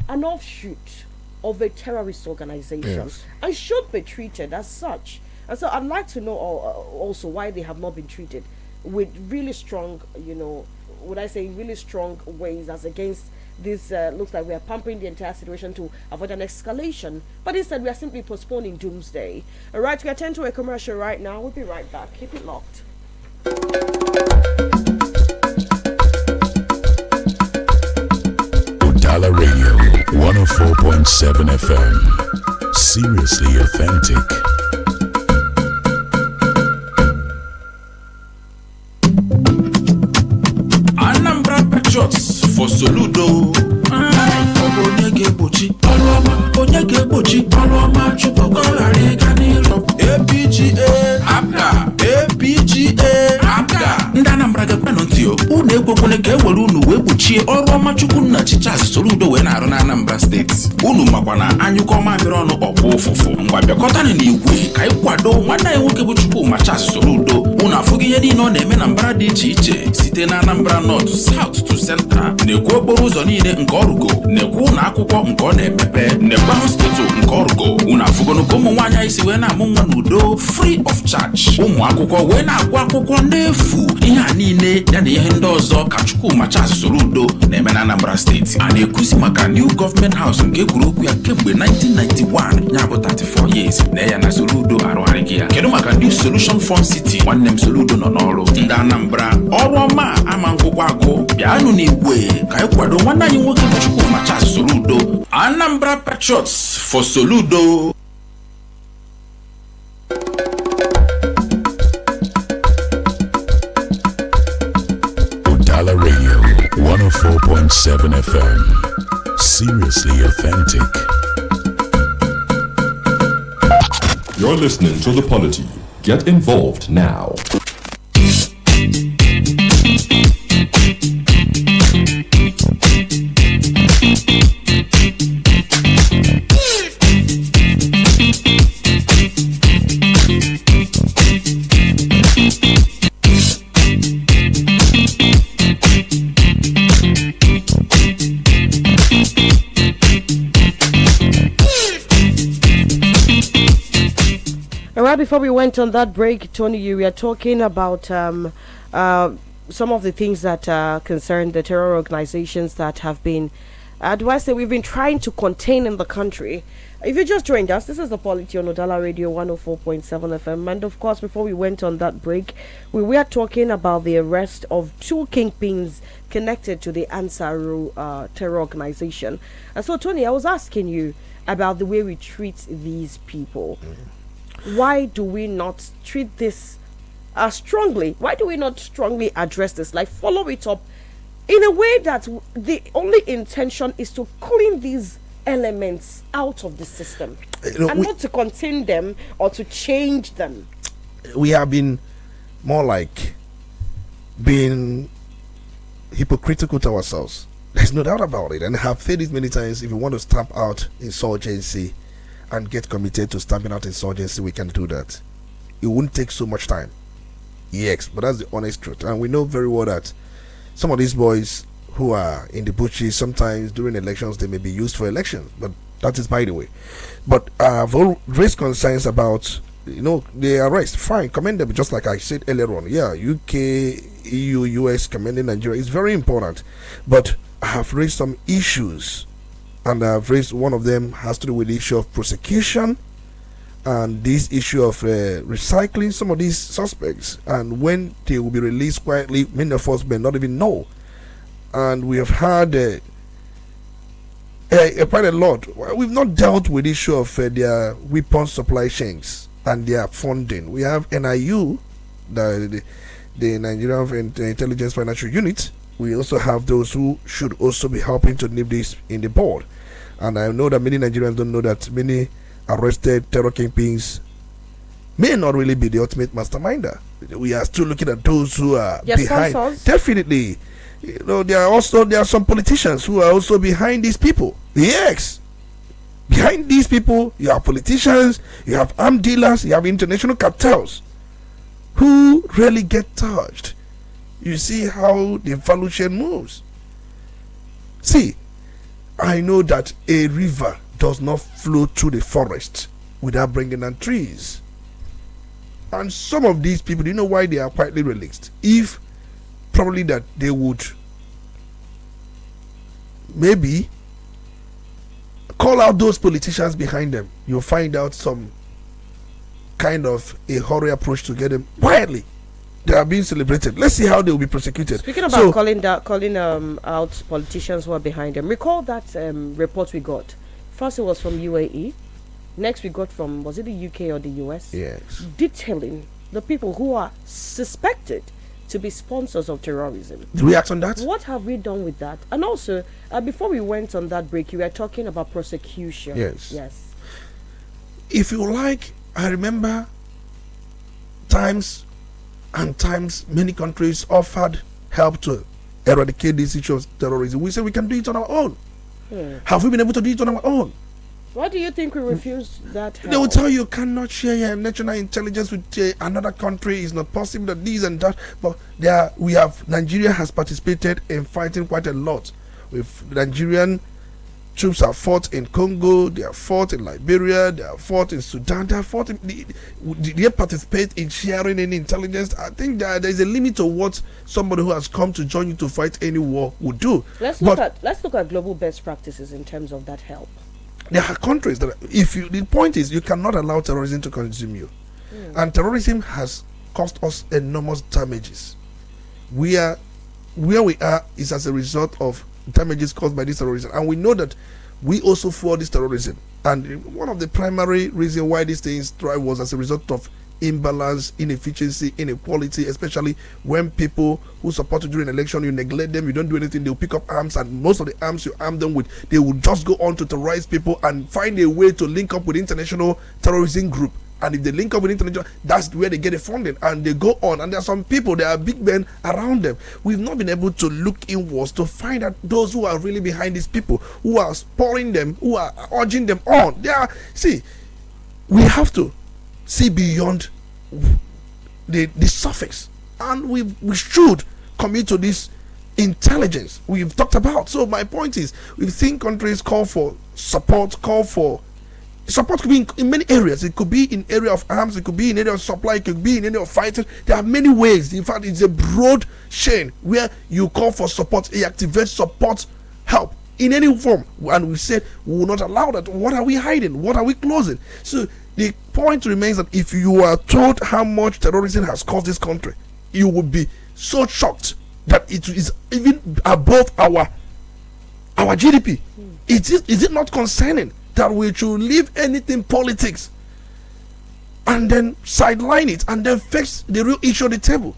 an offshoot of a terrorist organization and should be treated as such. And so I'd like to know also why they have not been treated with really strong, would I say really strong ways as against this. Looks like we are pumping the entire situation to avoid an escalation, but instead we are simply postponing doomsday. All right, we attend to a commercial right now. We'll be right back. Keep it locked. Udala Radio 104.7 FM. Seriously authentic. Shots for Soludo. APGA, APGA. Ndanambra gakwanotio. Une ekwokwoneke ewere unu wee gbochie ọrụ ọma Chukwu nna Chichas Soludo wee na-arụ na Anambra steeti. Unu makwa na anyụkọ mamịrị ọnụ ọkpụ ụfụfụ. Ngwa bịakọtanụ n'igwe ka anyị kwado nwanne anyị nwoke bụ Chukwu ma Chas Soludo. Unu afụghị ihe niile ọ na-eme na mbara dị iche iche site na Anambra North, South to Central. Nekwe okporo ụzọ niile nke ọrụgo, nekwe ụlọ akwụkwọ nke ọ na-emepe, nekwe hospital nke ọrụgo. Unu afụgono ka ụmụ nwaanyị anyị si wee na-amụ nwa n'udo free of charge. Ụmụ akwụkwọ wee na-agụ akwụkwọ n'efu. Ihe a niile ya na ihe ndị ọzọ ka Chukwuma Charles Soludo na-eme na Anambra steeti. A na-ekwusi maka New Government House nke kwuru okwu ya kemgbe 1991, ya bụ 34 years na ya na Soludo arụgharịghị ya. Kedu maka New Solution Fund City nwanne m Soludo nọ n'ọrụ. Ndị Anambra ọrụ ọma ama nkwụkwọ agụ bịanụ n'igwe ka anyị kwado nwanne anyị nwoke bụ Chukwuma Charles Soludo. Anambra Patriots for Soludo. Udala Radio 104.7 FM. Seriously authentic. You're listening to the Polity. Get involved now. Before we went on that break, Tony, you were talking about some of the things that concern the terror organizations that have been, do I say, we've been trying to contain in the country. If you just joined us, this is the Polity on Udala Radio 104.7 FM. And of course, before we went on that break, we were talking about the arrest of 2 kingpins connected to the Ansaru terror organization. And so, Tony, I was asking you about the way we treat these people. Why do we not treat this strongly? Why do we not strongly address this? Like, follow it up in a way that the only intention is to clean these elements out of the system and not to contain them or to change them. We have been more like being hypocritical to ourselves. There's no doubt about it. And I have said this many times, if you want to stamp out insurgency and get committed to stamping out insurgency, we can do that. It won't take so much time. Yes, but that's the honest truth. And we know very well that some of these boys who are in the bushes, sometimes during elections, they may be used for elections. But that is by the way. But I've raised concerns about, the arrest. Fine, commend them, just like I said earlier on. Yeah, UK, EU, US commending Nigeria is very important. But I have raised some issues. And I've raised one of them has to do with the issue of prosecution and this issue of recycling some of these suspects, and when they will be released quietly, many of us may not even know. And we have had quite a lot. We've not dealt with the issue of their weapon supply chains and their funding. We have NIU, the Nigerian Intelligence Financial Unit. We also have those who should also be helping to nip this in the board. And I know that many Nigerians don't know that many arrested terror kingpins may not really be the ultimate masterminder. We are still looking at those who are behind. Sponsors. Definitely. there are some politicians who are also behind these people. Yes. Behind these people, you have politicians, you have arms dealers, you have international cartels who really get touched. You see how the value chain moves. See, I know that a river does not flow through the forest without bringing down trees. And some of these people, do you know why they are quietly released? If probably that they would maybe call out those politicians behind them, you'll find out some kind of a hurry approach to get them quietly. They are being celebrated. Let's see how they will be prosecuted. Speaking about calling out politicians who are behind them, recall that report we got. First it was from UAE. Next we got from, was it the UK or the US? Yes. Detailing the people who are suspected to be sponsors of terrorism. React on that? What have we done with that? And also, before we went on that break, you were talking about prosecution. Yes. Yes. If you like, I remember times many countries offered help to eradicate this issue of terrorism. We said we can do it on our own. Have we been able to do it on our own? Why do you think we refuse that help? They will tell you cannot share your national intelligence with another country. It's not possible that this and that. But Nigeria has participated in fighting quite a lot. With Nigerian troops have fought in Congo, they have fought in Liberia, they have fought in Sudan, they have fought in they participate in sharing any intelligence. I think that there is a limit to what somebody who has come to join you to fight any war would do. Let's look at global best practices in terms of that help. There are countries that the point is you cannot allow terrorism to consume you. And terrorism has caused us enormous damages. Where we are is as a result of damages caused by this terrorism, and we know that we also fought this terrorism, and one of the primary reasons why these things thrive was as a result of imbalance, inefficiency, inequality, especially when people who support you during an election, you neglect them, you don't do anything, they'll pick up arms, and most of the arms you arm them with, they will just go on to terrorize people and find a way to link up with international terrorism group. And if they link up with international, that's where they get the funding, and they go on. And there are some people, there are big men around them. We've not been able to look inwards to find out those who are really behind these people, who are spurring them, who are urging them on. We have to see beyond the surface, and we should commit to this intelligence we've talked about. So my point is, we've seen countries call for support, support could be in many areas. It could be in area of arms, it could be in area of supply, it could be in area of fighting. There are many ways. In fact, it's a broad chain where you call for support, you activate support, help in any form. And we said we will not allow that. What are we hiding? What are we closing? So the point remains that if you are told how much terrorism has cost this country, you would be so shocked that it is even above our GDP. Is it not concerning that we should leave anything politics and then sideline it and then fix the real issue on the table?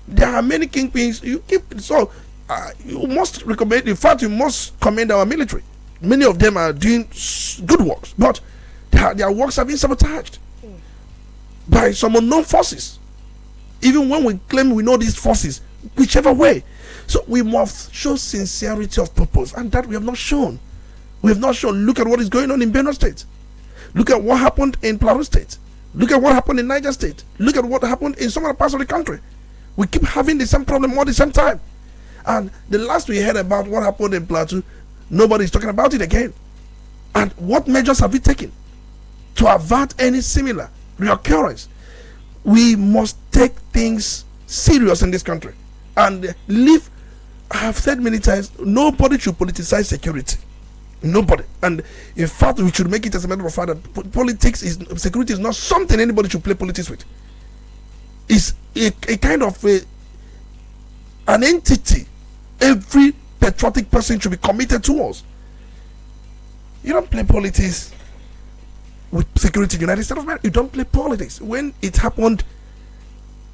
There are many kingpins. You must recommend. In fact, you must commend our military. Many of them are doing good works, but their works have been sabotaged by some unknown forces. Even when we claim we know these forces, whichever way. So we must show sincerity of purpose, and that we have not shown. We have not shown. Look at what is going on in Benue State. Look at what happened in Plateau State. Look at what happened in Niger State. Look at what happened in some other parts of the country. We keep having the same problem all the same time. And the last we heard about what happened in Plateau, nobody is talking about it again. And what measures have we taken to avert any similar reoccurrence? We must take things serious in this country and live. I have said many times, nobody should politicize security. Nobody. And in fact, we should make it as a matter of fact that security is not something anybody should play politics with. It's a kind of an entity every patriotic person should be committed towards. You don't play politics with security in the United States of America. You don't play politics. When it happened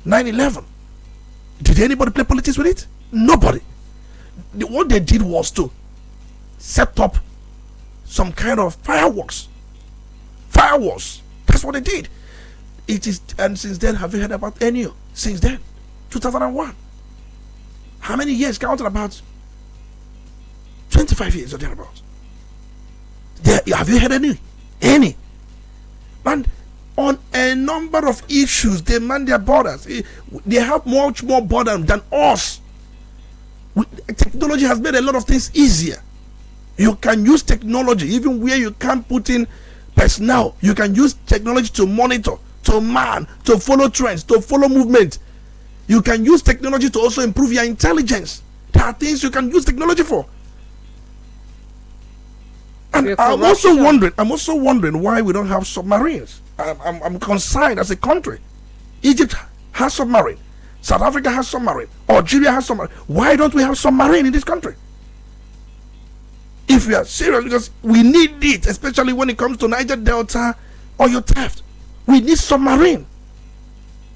9/11, did anybody play politics with it? Nobody. What they did was to set up some kind of fireworks. That's what they did. And since then, have you heard about any? Since then, 2001. How many years? Counted about 25 years or thereabouts. Have you heard any? And on a number of issues, they man their borders. They have much more border than us. Technology has made a lot of things easier. You can use technology even where you can't put in personnel. You can use technology to monitor, to man, to follow trends, to follow movement. You can use technology to also improve your intelligence. There are things you can use technology for. And I'm also wondering why we don't have submarines. I'm concerned as a country. Egypt has submarine. South Africa has submarine. Algeria has submarine. Why don't we have submarine in this country? If we are serious, because we need it, especially when it comes to Niger Delta or your theft. We need submarine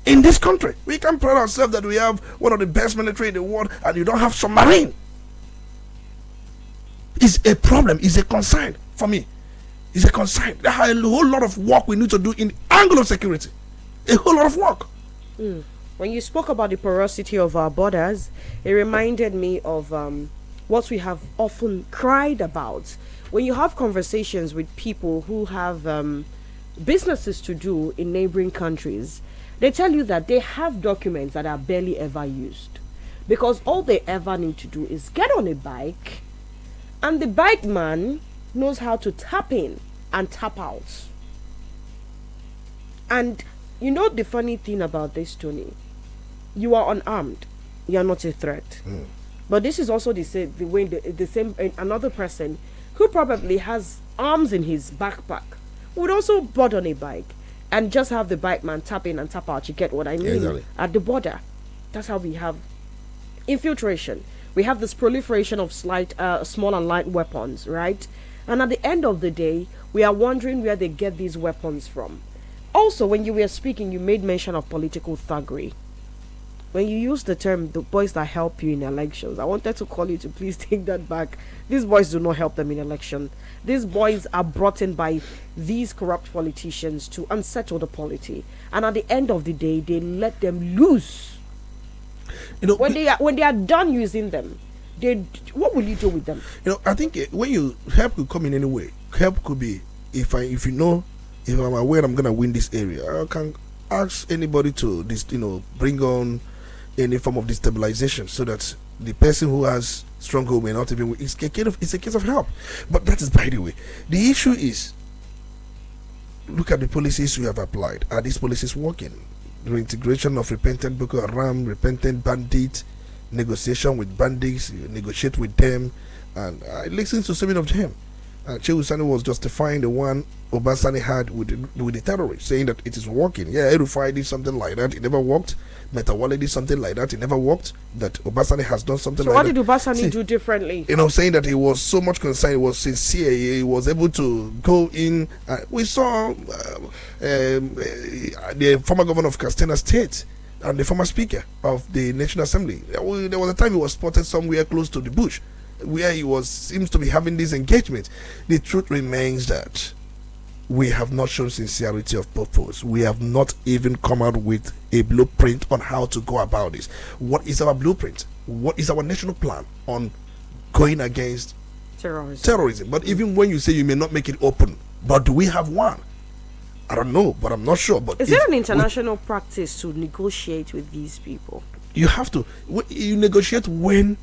in this country. We can pride ourselves that we have one of the best military in the world, and you don't have submarine. It's a problem. It's a concern for me. It's a concern. There are a whole lot of work we need to do in the angle of security. A whole lot of work. When you spoke about the porosity of our borders, it reminded me of what we have often cried about. When you have conversations with people who have businesses to do in neighboring countries, they tell you that they have documents that are barely ever used. Because all they ever need to do is get on a bike, and the bike man knows how to tap in and tap out. And you know the funny thing about this, Tony? You are unarmed. You are not a threat. But this is also the same another person who probably has arms in his backpack would also board on a bike and just have the bike man tap in and tap out. You get what I mean? Exactly. At the border. That's how we have infiltration. We have this proliferation of small and light weapons, right? And at the end of the day, we are wondering where they get these weapons from. Also, when you were speaking, you made mention of political thuggery. When you use the term, the boys that help you in elections, I wanted to call you to please take that back. These boys do not help them in election. These boys are brought in by these corrupt politicians to unsettle the polity. And at the end of the day, they let them loose. You know, when they are done using them, what will you do with them? You know, I think when you help could come in any way. Help could be if I'm aware I'm gonna win this area, I can ask anybody to bring on any form of destabilization so that the person who has stronghold may not even. It's a case of help. But that is by the way. The issue is, look at the policies we have applied. Are these policies working? The reintegration of repentant Boko Haram, repentant bandits, negotiation with bandits, you negotiate with them, and I listened to some of them. Shehu Sani was justifying the one Obasani had with the terrorists, saying that it is working. Yeah, Erufai did something like that, it never worked. Metawale did something like that, it never worked. That Obasani has done something like that. So what did Obasani do differently? Saying that he was so much concerned, he was sincere, he was able to go in. We saw the former governor of Castena State and the former speaker of the National Assembly. There was a time he was spotted somewhere close to the bush, where he seems to be having this engagement. The truth remains that we have not shown sincerity of purpose. We have not even come out with a blueprint on how to go about this. What is our blueprint? What is our national plan on going against terrorism? But even when you say you may not make it open, but do we have one? I don't know, but I'm not sure. But is there an international practice to negotiate with these people? You have to. You negotiate when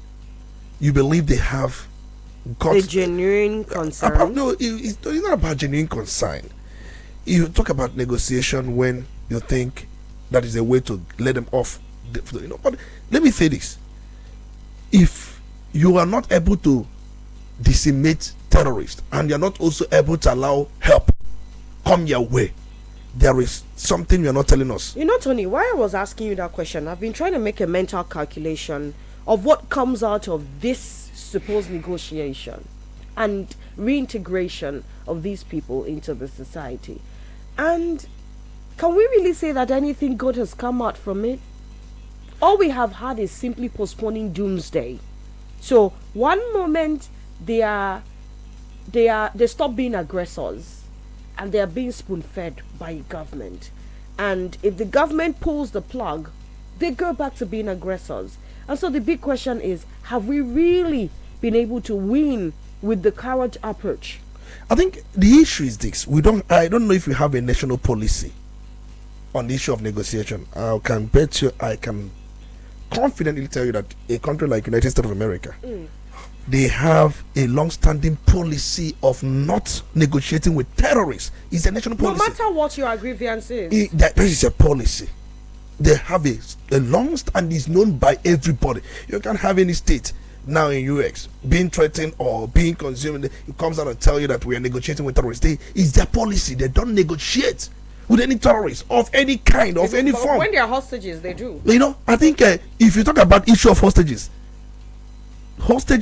you believe they have got a genuine concern. No, it's not about genuine concern. You talk about negotiation when you think that is a way to let them off. But let me say this: if you are not able to decimate terrorists and you're not also able to allow help come your way, there is something you're not telling us. Tony, why I was asking you that question, I've been trying to make a mental calculation of what comes out of this supposed negotiation and reintegration of these people into the society. And can we really say that anything good has come out from it? All we have had is simply postponing doomsday. So one moment they stop being aggressors and they are being spoon-fed by government. And if the government pulls the plug, they go back to being aggressors. And so the big question is, have we really been able to win with the carrot approach? I think the issue is this. I don't know if we have a national policy on the issue of negotiation. I can bet you, I can confidently tell you that a country like United States of America, they have a long-standing policy of not negotiating with terrorists. It's a national policy. No matter what your grievance is. That is a policy. They have a long and is known by everybody. You can't have any state now in US being threatened or being consumed. It comes out and tell you that we are negotiating with terrorists. It's their policy. They don't negotiate with any terrorists of any kind, of any form. When they are hostages, they do. I think if you talk about issue of hostage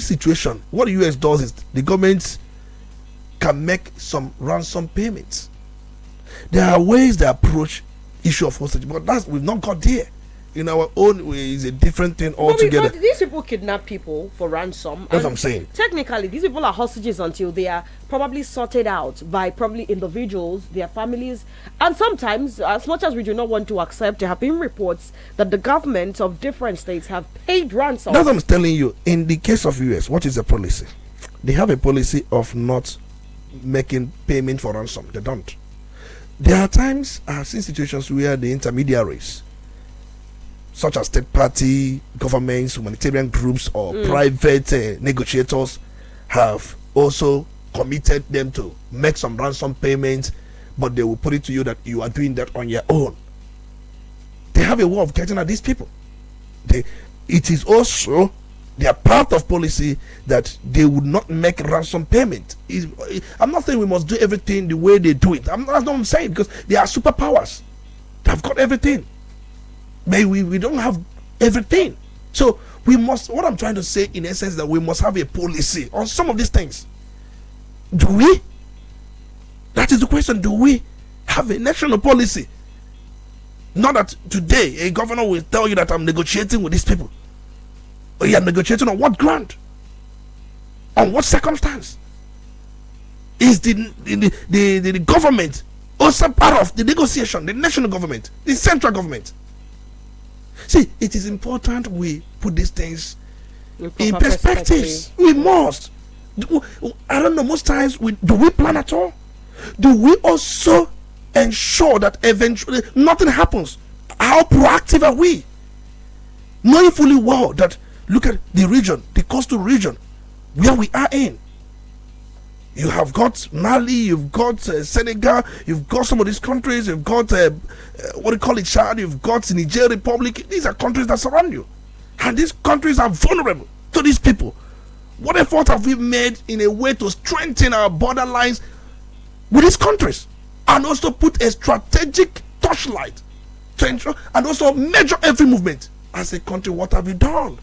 situation, what the US does is the government can make some ransom payments. There are ways they approach issue of hostage, but we've not got there. In our own way is a different thing altogether. But these people kidnap people for ransom. That's what I'm saying. Technically, these people are hostages until they are probably sorted out by probably individuals, their families, and sometimes, as much as we do not want to accept, there have been reports that the governments of different states have paid ransom. That's what I'm telling you. In the case of US, what is the policy? They have a policy of not making payment for ransom. They don't. There are times, I've seen situations where the intermediaries, such as third-party governments, humanitarian groups, or private negotiators, have also committed them to make some ransom payments, but they will put it to you that you are doing that on your own. They have a way of getting at these people. It is also their part of policy that they would not make ransom payment. I'm not saying we must do everything the way they do it. That's not what I'm saying, because they are superpowers. They've got everything. But we don't have everything. So we must, what I'm trying to say in essence, that we must have a policy on some of these things. Do we? That is the question. Do we have a national policy? Not that today a governor will tell you that I'm negotiating with these people. But you are negotiating on what ground? On what circumstance? Is the government also part of the negotiation? The national government, the central government. See, it is important we put these things in perspectives. We must. I don't know, most times, do we plan at all? Do we also ensure that eventually nothing happens? How proactive are we? Knowing fully well that, look at the region, the coastal region, where we are in. You have got Mali, you've got Senegal, you've got some of these countries, you've got what do you call it, Chad, you've got Niger Republic. These are countries that surround you, and these countries are vulnerable to these people. What effort have we made in a way to strengthen our border lines with these countries, and also put a strategic torchlight to ensure and also measure every movement as a country? What have you done?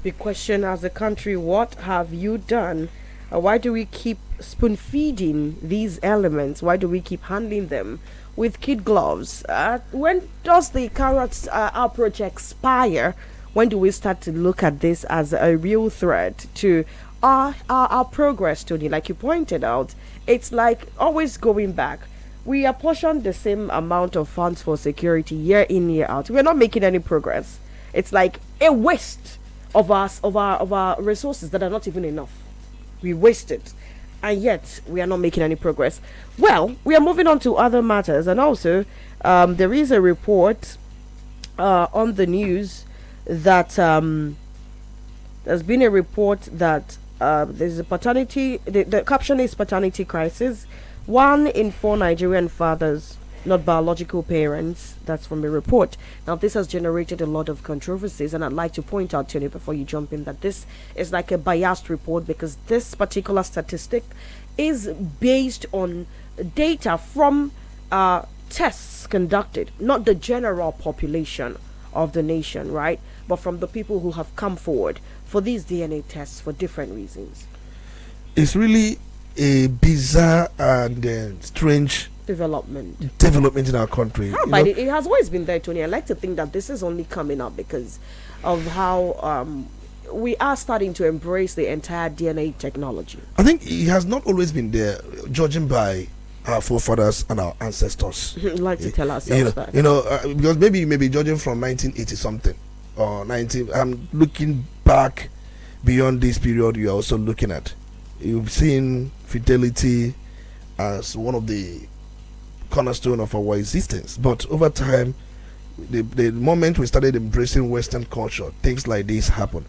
The question as a country, what have you done? Why do we keep spoon feeding these elements? Why do we keep handling them with kid gloves? When does the carrot approach expire? When do we start to look at this as a real threat to our progress, Tony? Like you pointed out, it's like always going back. We apportion the same amount of funds for security year in, year out. We're not making any progress. It's like a waste of our resources that are not even enough. We waste it, and yet we are not making any progress. Well, we are moving on to other matters, and also there is a report on the news that there's been a report that there's a paternity. The caption is paternity crisis. 1 in 4 Nigerian fathers, not biological parents. That's from a report. Now, this has generated a lot of controversies, and I'd like to point out, Tony, before you jump in, that this is like a biased report, because this particular statistic is based on data from tests conducted, not the general population of the nation, right? But from the people who have come forward for these DNA tests for different reasons. It's really a bizarre and strange development in our country. But it has always been there, Tony. I like to think that this is only coming up because of how we are starting to embrace the entire DNA technology. I think it has not always been there, judging by our forefathers and our ancestors. Like to tell ourselves that. Because maybe judging from 1980 something or 19. I'm looking back beyond this period. You are also looking at. You've seen fidelity as one of the cornerstone of our existence, but over time, the moment we started embracing Western culture, things like this happen.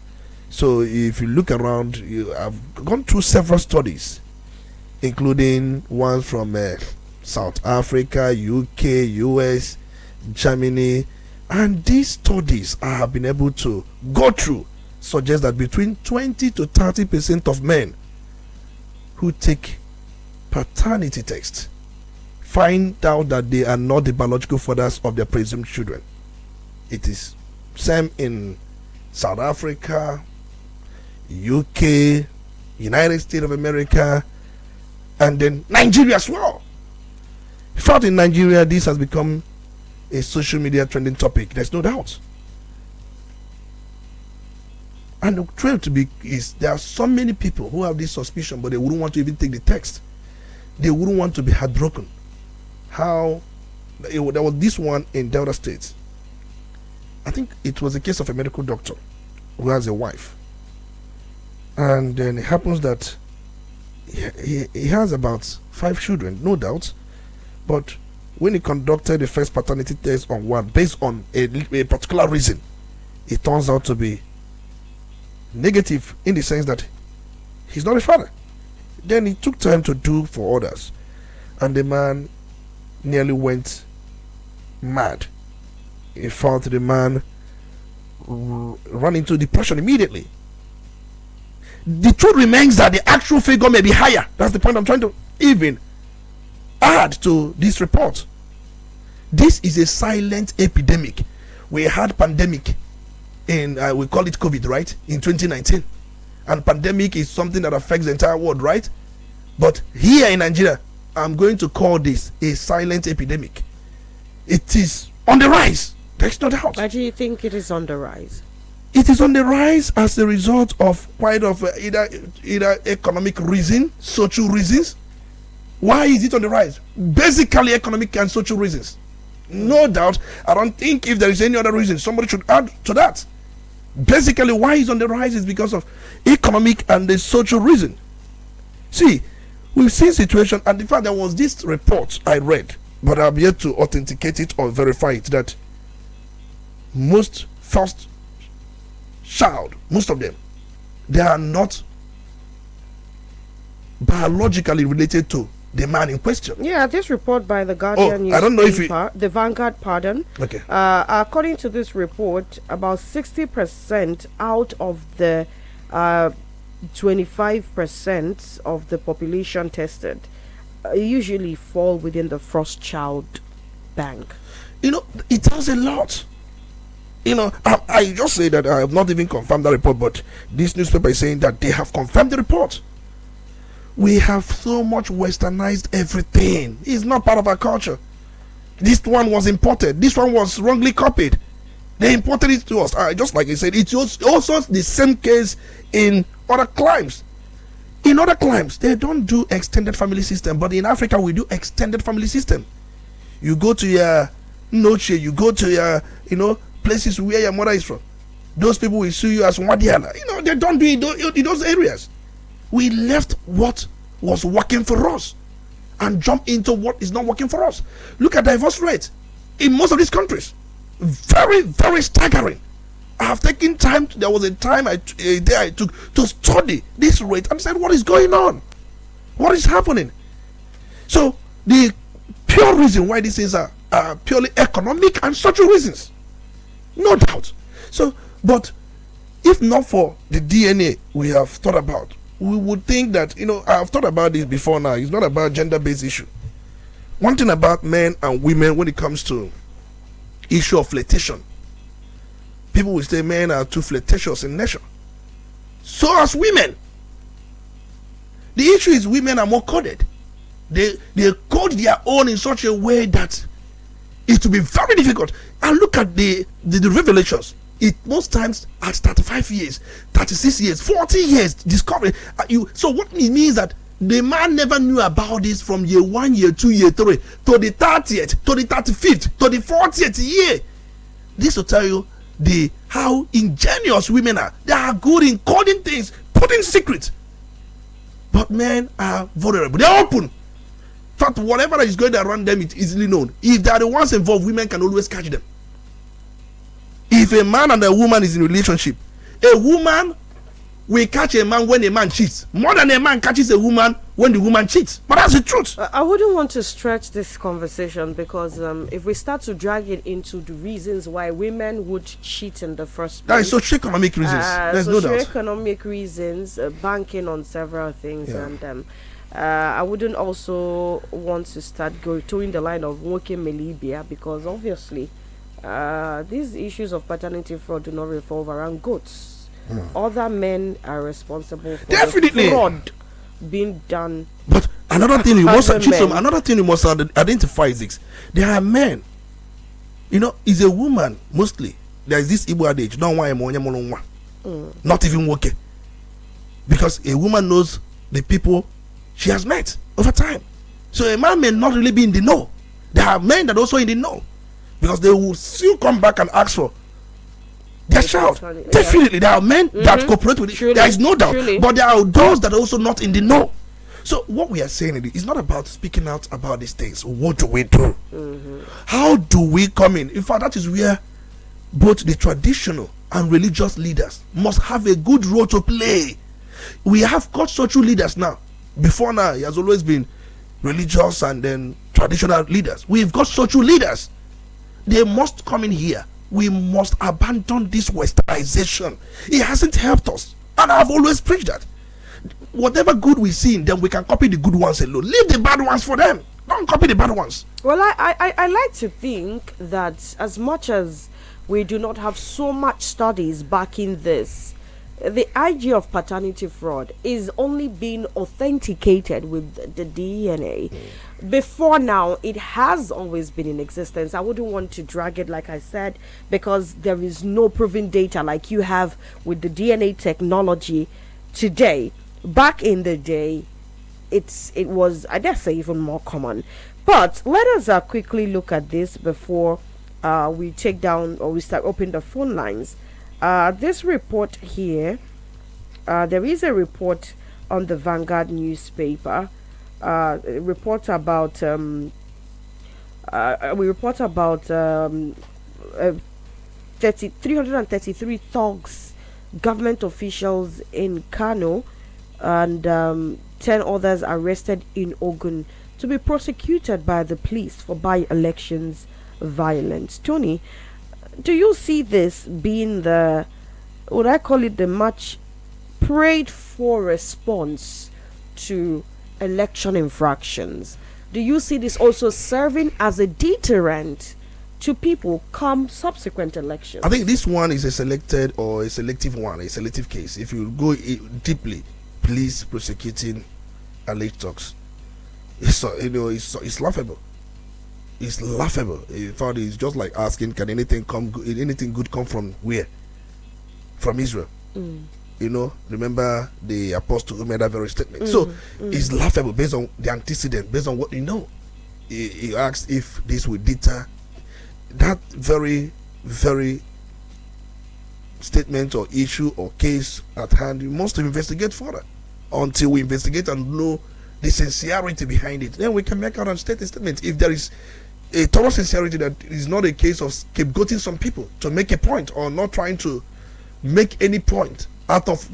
So if you look around, you have gone through several studies, including ones from South Africa, UK, US, Germany, and these studies I have been able to go through suggest that between 20 to 30% of men who take paternity tests find out that they are not the biological fathers of their presumed children. It is same in South Africa, UK, United States of America, and then Nigeria as well. In fact, in Nigeria, this has become a social media trending topic. There's no doubt. And the truth to be is there are so many people who have this suspicion, but they wouldn't want to even take the text. They wouldn't want to be heartbroken. There was this one in Delta State. I think it was a case of a medical doctor who has a wife, and then it happens that he has about 5 children, no doubt, but when he conducted the first paternity test on one based on a particular reason, it turns out to be negative in the sense that he's not a father. Then he took time to do for others, and the man nearly went mad. In fact, the man ran into depression immediately. The truth remains that the actual figure may be higher. That's the point I'm trying to even add to this report. This is a silent epidemic. We had pandemic in we call it COVID, right, in 2019, and pandemic is something that affects the entire world, right? But here in Nigeria, I'm going to call this a silent epidemic. It is on the rise. There's no doubt. Why do you think it is on the rise? It is on the rise as a result of quite of either economic reason, social reasons. Why is it on the rise? Basically economic and social reasons. No doubt. I don't think if there is any other reason, somebody should add to that. Basically, why it's on the rise is because of economic and the social reason. See, we've seen situation, and in fact there was this report I read, but I've yet to authenticate it or verify it, that most first child, most of them, they are not biologically related to the man in question. Yeah, this report by the Guardian I don't know if the Vanguard, pardon. Okay. According to this report, about 60% out of the 25% of the population tested usually fall within the first child bank. You know, it tells a lot. You know, I just say that I have not even confirmed the report, but this newspaper is saying that they have confirmed the report. We have so much westernized everything. It's not part of our culture. This one was imported. This one was wrongly copied. They imported it to us. Just like I said, it's also the same case in other climes. In other climes, they don't do extended family system, but in Africa, we do extended family system. You go to your noche, you go to your, places where your mother is from. Those people will sue you as Wadiala. They don't do it in those areas. We left what was working for us and jump into what is not working for us. Look at divorce rate in most of these countries. Very, very staggering. I have taken time. There was a time I took to study this rate and said, what is going on? What is happening? So the pure reason why these things are purely economic and social reasons. No doubt. So, but if not for the DNA we have thought about, we would think that, I've thought about this before now. It's not about gender-based issue. One thing about men and women when it comes to issue of flirtation, people will say men are too flirtatious in nature. So as women. The issue is women are more coded. They code their own in such a way that it will be very difficult. And look at the revelations. It most times at 35 years, 36 years, 40 years discovery. So what it means that the man never knew about this from year 1, year 2, year 3 to the 30th, to the 35th, to the 40th year. This will tell you how ingenious women are. They are good in coding things, putting secrets. But men are vulnerable. They are open. In fact, whatever is going around them is easily known. If they are the ones involved, women can always catch them. If a man and a woman is in a relationship, a woman will catch a man when a man cheats more than a man catches a woman when the woman cheats. But that's the truth. I wouldn't want to stretch this conversation because if we start to drag it into the reasons why women would cheat in the first place. That is socioeconomic reasons. There's no doubt. Socioeconomic reasons, banking on several things, Yeah. and I wouldn't also want to start towing the line of working Melibia because obviously these issues of paternity fraud do not revolve around goats. Other men are responsible for Definitely. the fraud being done. But another thing you must Men. Identify is this. There are men. Is a woman mostly. There is this Igbo adage, don't want not even working. Because a woman knows the people she has met over time. So a man may not really be in the know. There are men that also in the know. Because they will still come back and ask for their child. Yeah. Definitely, there are men that cooperate with it. There is no doubt. But there are those that are also not in the know. So what we are saying is not about speaking out about these things. What do we do? How do we come in? In fact, that is where both the traditional and religious leaders must have a good role to play. We have got social leaders now. Before now, it has always been religious and then traditional leaders. We've got social leaders. They must come in here. We must abandon this westernization. It hasn't helped us. And I've always preached that. Whatever good we see in them, we can copy the good ones alone. Leave the bad ones for them. Don't copy the bad ones. Well, I like to think that as much as we do not have so much studies backing this, the idea of paternity fraud is only being authenticated with the DNA. Before now, it has always been in existence. I wouldn't want to drag it, like I said, because there is no proven data like you have with the DNA technology today. Back in the day, it was, I dare say, even more common. But let us quickly look at this before we take down or we start opening the phone lines. This report here, there is a report on the Vanguard newspaper. We report about 333 thugs, government officials in Kano, and 10 others arrested in Ogun to be prosecuted by the police for by-elections violence. Tony, do you see this being the, would I call it the much prayed for response to election infractions? Do you see this also serving as a deterrent to people come subsequent elections? I think this one is a selected or a selective one, a selective case. If you go deeply, police prosecuting alleged thugs, it's laughable. It's laughable. In fact, it's just like asking, can anything good come from where? From Israel. Remember the apostle who made that very statement. So it's laughable based on the antecedent, based on what you know. He asked if this would deter that very, very statement or issue or case at hand. You must investigate further until we investigate and know the sincerity behind it. Then we can make out and state a statement. If there is a total sincerity, that is not a case of scapegoating some people to make a point or not trying to make any point out of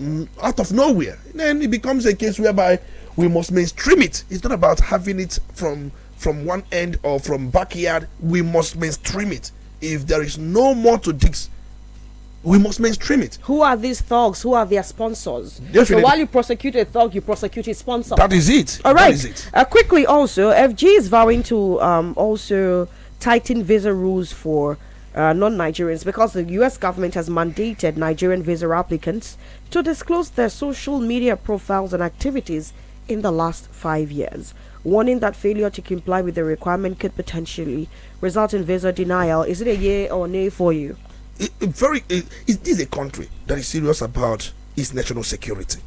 nowhere, then it becomes a case whereby we must mainstream it. It's not about having it from one end or from backyard. We must mainstream it. If there is no more to this, we must mainstream it. Who are these thugs? Who are their sponsors? Definitely. So while you prosecute a thug, you prosecute his sponsor. That is it. All right. That is it. Quickly also, FG is vowing to also tighten visa rules for non-Nigerians because the US government has mandated Nigerian visa applicants to disclose their social media profiles and activities in the last 5 years, warning that failure to comply with the requirement could potentially result in visa denial. Is it a yay or nay for you? This is a country that is serious about its national security.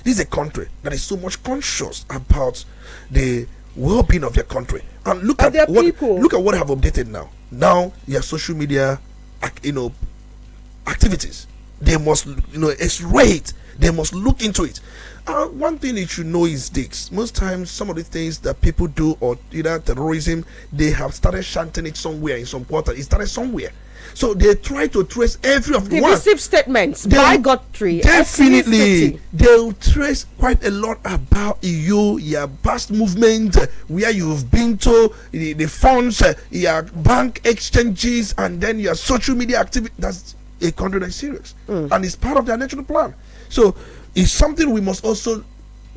This is a country that is so much conscious about the well-being of their country. And look at what have updated now. Now your social media, activities. They must, x-ray it. They must look into it. One thing you should know is this: most times, some of the things that people do, or either terrorism, they have started chanting it somewhere in some quarter. It started somewhere. So they try to trace every of the divisive statements by Godfrey. Definitely, they'll trace quite a lot about you, your past movement, where you've been to, the funds, your bank exchanges, and then your social media activity. That's a country that's serious, and it's part of their national plan. So it's something we must also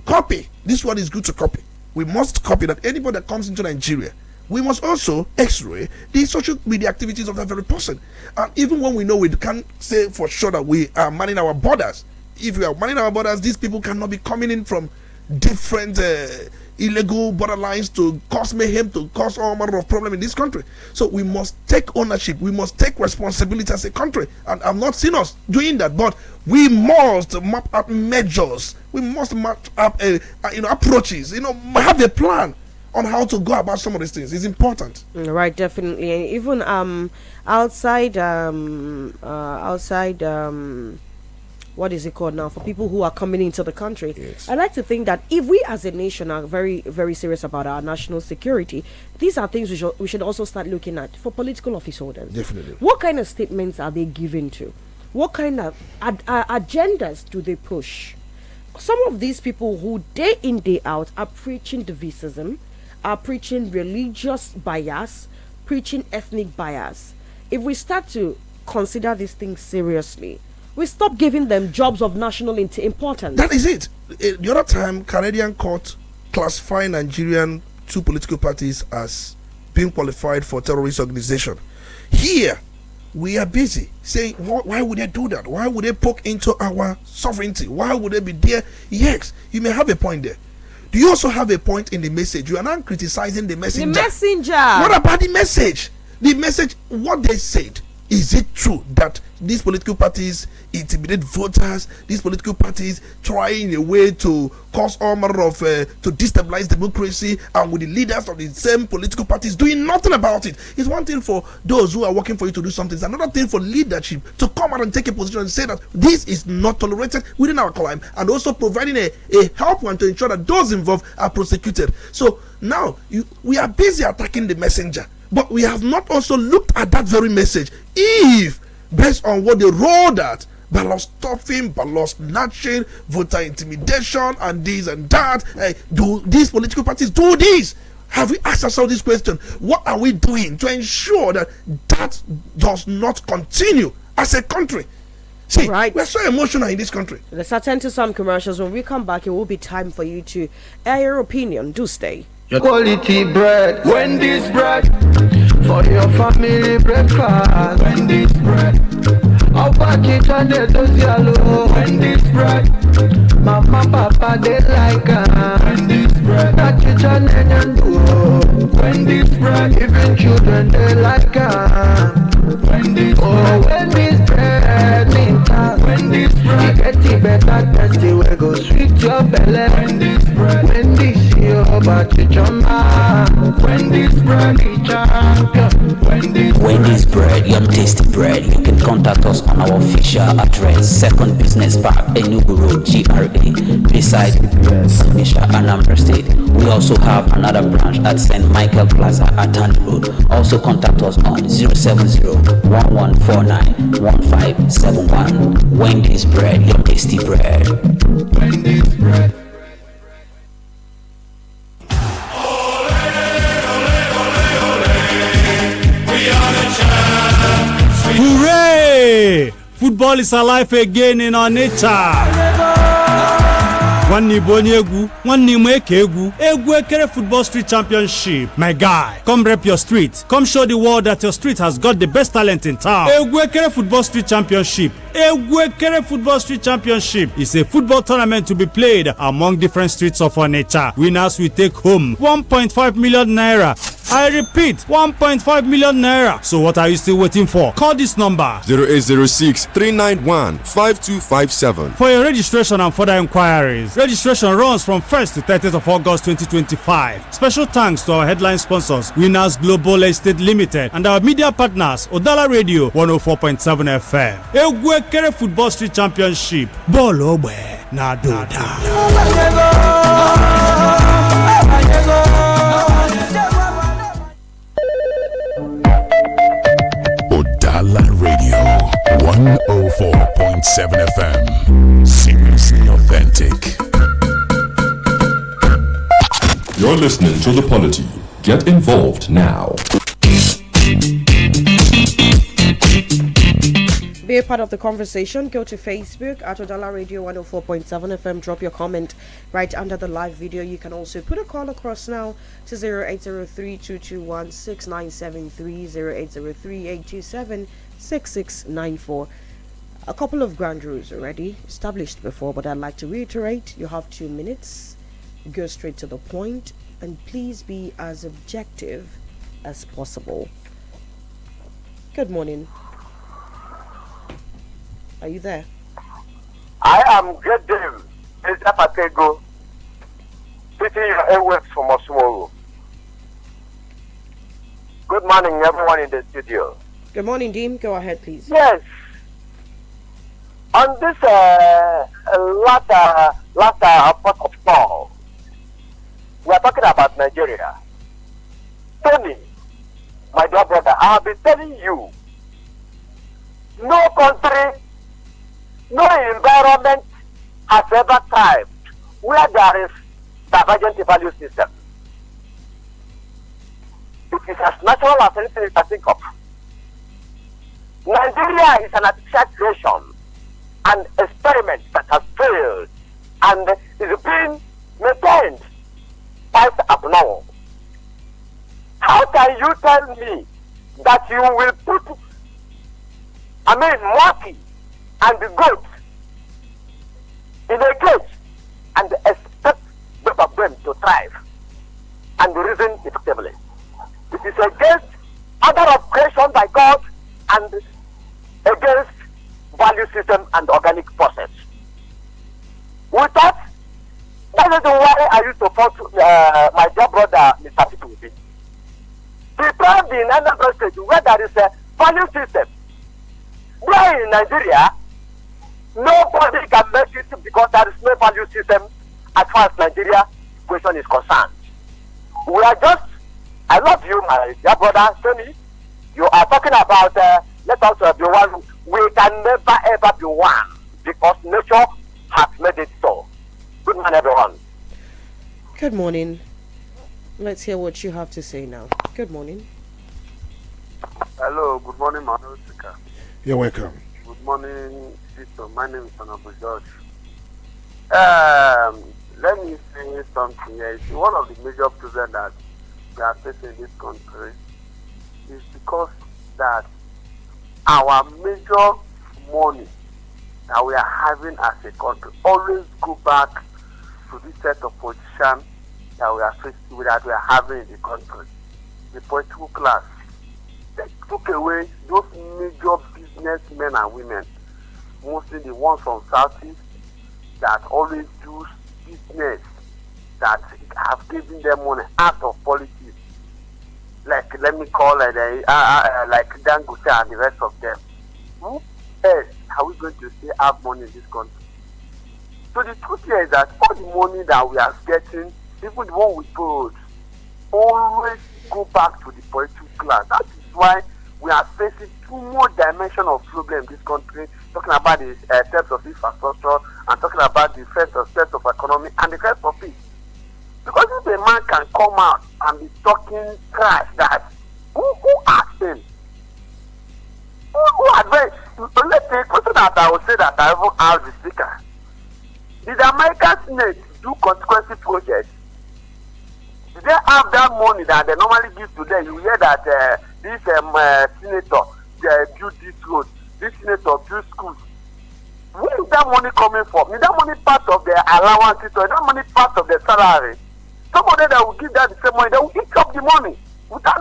copy. This one is good to copy. We must copy that. Anybody that comes into Nigeria, we must also x-ray the social media activities of that very person. And even when we know, we can't say for sure that we are manning our borders. If we are manning our borders, these people cannot be coming in from different illegal borderlines to cause mayhem, to cause all manner of problem in this country. So we must take ownership. We must take responsibility as a country. And I'm not seeing us doing that, but we must map out measures. We must map up approaches. Have a plan on how to go about some of these things. Is important. Right, definitely. And even outside what is it called now, for people who are coming into the country, yes. I like to think that if we as a nation are very, very serious about our national security, these are things we should also start looking at for political office holders. Definitely. What kind of statements are they giving to? What kind of agendas do they push? Some of these people who day in, day out are preaching divisionism, are preaching religious bias, preaching ethnic bias. If we start to consider these things seriously, we stop giving them jobs of national importance. That is it. The other time, Canadian court classified Nigerian two political parties as being qualified for terrorist organization. Here, we are busy saying, why would they do that? Why would they poke into our sovereignty? Why would they be there? Yes, you may have a point there. Do you also have a point in the message? You are not criticizing the messenger. The messenger. What about the message? The message, what they said. Is it true that these political parties intimidate voters? These political parties try in a way to cause all manner of to destabilize democracy, and with the leaders of the same political parties doing nothing about it? It's one thing for those who are working for you to do something. It's another thing for leadership to come out and take a position and say that this is not tolerated within our climb, and also providing a help one to ensure that those involved are prosecuted. So now we are busy attacking the messenger, but we have not also looked at that very message. If, based on what they rolled at, ballot stuffing, ballot snatching, voter intimidation, and this and that, do these political parties do this? Have we asked ourselves this question? What are we doing to ensure that that does not continue as a country? See, right. We're so emotional in this country. Let's attend to some commercials. When we come back, it will be time for you to air your opinion. Do stay. Quality bread, Wendy's bread, for your family breakfast. Wendy's bread, I'll pack it on the yellow. Wendy's bread, mama, papa, they like Wendy's bread, that kitchen and do. Wendy's bread, even children, they like Wendy's bread, Wendy's bread, Wendy's bread, get it better, tasty, we go sweet your belly. Wendy's bread, Wendy's your body. Wendy's bread, Wendy's bread, yum tasty bread. You can contact us on our official address, 2nd Business Park, Enugu Road, GRA, beside Misha, Anambra State. We also have another branch at St. Michael Plaza at Tandy Road. Also contact us on 070-1149-1571. Wendy's bread, yum tasty bread. Wendy's bread. Hooray! Football is alive again in Onitsha. One Nibonyegu, one Nimekegu, Egwekere Football Street Championship. My guy, come rep your street. Come show the world that your street has got the best talent in town. Egwekere Football Street Championship. Egwekere Football Street Championship is a football tournament to be played among different streets of Onitsha. Winners will take home 1.5 million naira I repeat, 1.5 million naira. So what are you still waiting for? Call this number 0806 391 5257 for your registration and further inquiries. Registration runs from 1st to 30th of August 2025. Special thanks to our headline sponsors, Winners Global Estate Limited, and our media partners, Udala Radio 104.7 FM. Ebuka Football Street Championship. Ball Obe na Doda. Udala Radio 104.7 FM. Seriously authentic. You're listening to The Polity. Get involved now. Be a part of the conversation. Go to Facebook at Udala Radio 104.7 FM. Drop your comment right under the live video. You can also put a call across now to 0803-221-6973, 0803-827-6694. A couple of ground rules already established before, but I'd like to reiterate. You have 2 minutes. Go straight to the point, and please be as objective as possible. Good morning. Are you there? I am getting this Apatego sitting your airwaves from Osworo. Good morning, everyone in the studio. Good morning, Dean. Go ahead, please. Yes. On this latter part of call, we are talking about Nigeria. Tony, my dear brother, I have been telling you, no country, no environment has ever thrived where there is divergent value system. It is as natural as anything you can think of. Nigeria is an artificial creation, an experiment that has failed and is being maintained quite abnormal. How can you tell me that you will put, monkey and the goat in a cage and expect both of them to thrive and reason effectively? It is against order of creation by God and against value system and organic process. With that is why I used to support my dear brother, Mr. Titubi. Prepare the Anambra State where there is a value system. Where in Nigeria, nobody can make it because there is no value system as far as Nigeria question is concerned. We are just, I love you, my dear brother, Tony. You are talking about let us be one. We can never ever be one because nature has made it so. Good morning, everyone. Good morning. Let's hear what you have to say now. Good morning. Hello, good morning, Manuel. You're welcome. Good morning, sister. My name is Honorable George. Let me say something here. One of the major problems that we are facing in this country is because that our major money that we are having as a country always go back to this set of position that we are facing with, that we are having in the country. The political class. They took away those major businessmen and women, mostly the ones from Southeast that always do business, that have given them money out of politics. Like, let me call it like Dangote and the rest of them. Who else are we going to say have money in this country? So the truth here is that all the money that we are getting, even the one we borrowed, always go back to the political class. That is why we are facing two more dimensions of problem in this country, talking about the steps of infrastructure and talking about the first steps of economy and the rest of it. Because if a man can come out and be talking trash, that who asked him? Who advised? Let's say, question that I will say that I even asked the speaker. Did the American Senate do consequence projects? Did they have that money that they normally give to them? You hear that this senator built this road, this senator built schools. Where is that money coming from? Is that money part of their allowances or is that money part of their salary? Somebody that will give that the same money, they will eat up the money without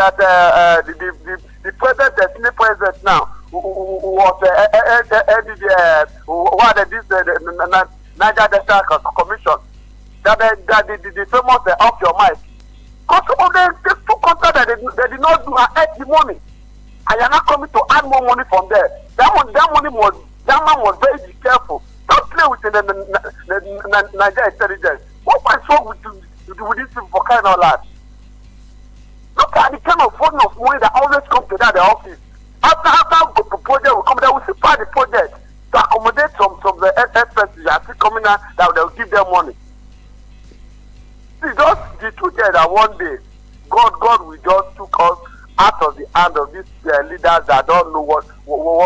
that the president, the Senate president now, who was Niger Delta Commission, that the famous off your mic. Because some of them they took contract that they did not do and earn the money, and you're not coming to add more money from there. That man was very careful. Don't play with the Niger intelligence. What was wrong with these people for kind of that? Look at the kind of volume of money that always comes to the office. After the project will come, they will supply the project to accommodate some of the expenses that are still coming out that they will give them money. See, just the truth is that one day, God will just took us out of the hand of these leaders that don't know what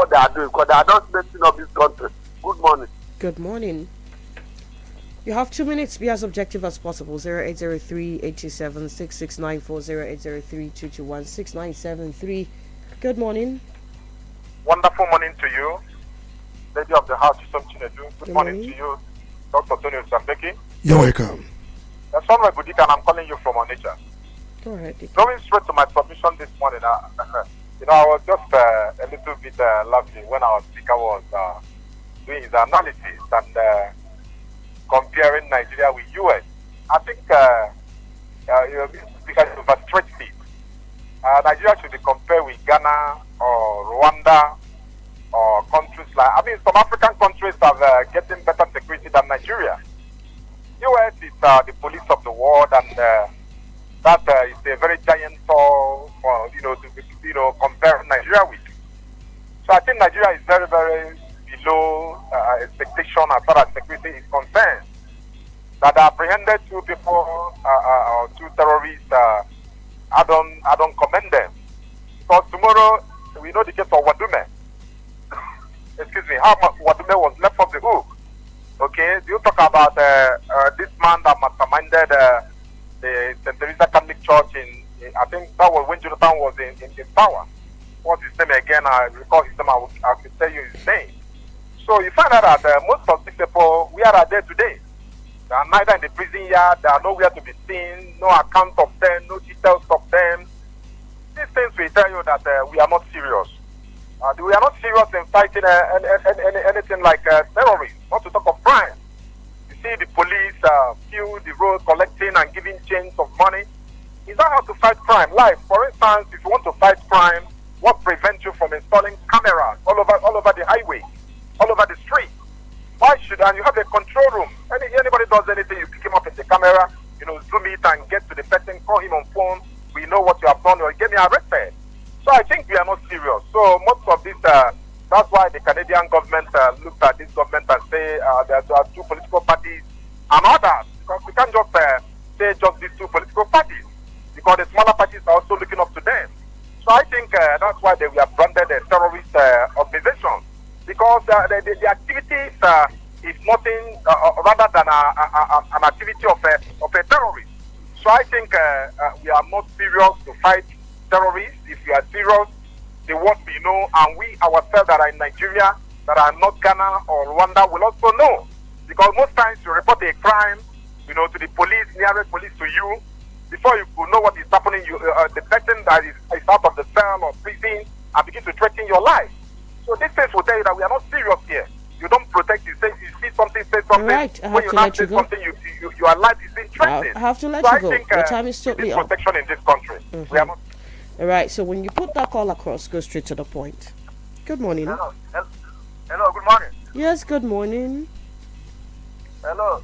they are doing, because they are not messing up this country. Good morning. Good morning. You have 2 minutes. Be as objective as possible. 0803-827-6694, 0803-221-6973. Good morning. Wonderful morning to you, Lady of the House, Chisom Chinedu. Good morning to you, Dr. Olisa Mbeki. You're welcome. Sonwe Budika, and I'm calling you from Onitsha. Go ahead. Going straight to my submission this morning, I was just a little bit lovely when our speaker was doing his analysis and comparing Nigeria with US. I think speaker should overstretch it. Nigeria should be compared with Ghana or Rwanda or countries like, some African countries are getting better security than Nigeria. US is the police of the world, and that is a very giant toll for, to compare Nigeria with. So I think Nigeria is very, very below expectation as far as security is concerned. That apprehended two people or two terrorists, I don't commend them. Because tomorrow we know the case of Wadume. Excuse me, how Wadume was left off the hook. Okay, you talk about this man that masterminded the St. Teresa Catholic Church in I think that was when Jonathan was in power. What's his name again? I recall his name. I will tell you his name. So you find out that most of these people, we are there today. They are neither in the prison yard, they are nowhere to be seen, no account of them, no details of them. These things will tell you that we are not serious. We are not serious in fighting anything like terrorism, not to talk of crime. You see the police fill the road collecting and giving chains of money. Is that how to fight crime? Like, for instance, if you want to fight crime, what prevents you from installing cameras all over the highway, all over the street? Why should, and you have a control room. Anybody does anything, you pick him up in the camera, zoom it and get to the person, call him on phone. We know what you have done, or get me arrested. So I think we are not serious. So most of this, that's why the Canadian government looked at this government and say there are two political parties and others. Because we can't just say just these two political parties, because the smaller parties are also looking up to them. So I think that's why they were branded a terrorist organization, because the activities is nothing rather than an activity of a terrorist. So I think we are not serious to fight terrorists. If we are serious, the world we know, and we ourselves that are in Nigeria, that are not Ghana or Rwanda, will also know. Because most times you report a crime, to the police, nearest police to you, before you could know what is happening, the person that is out of the cell or prison and begin to threaten your life. So these things will tell you that we are not serious here. You don't protect. You see something, say something. Right, I have when to you not let say you go. something, your life is being threatened. I have to let so you go. I think, Your time is totally up. protection in this country. We are not. All right. So when you put that call across, go straight to the point. Good morning. Hello. Good morning. Yes. Good morning. Hello.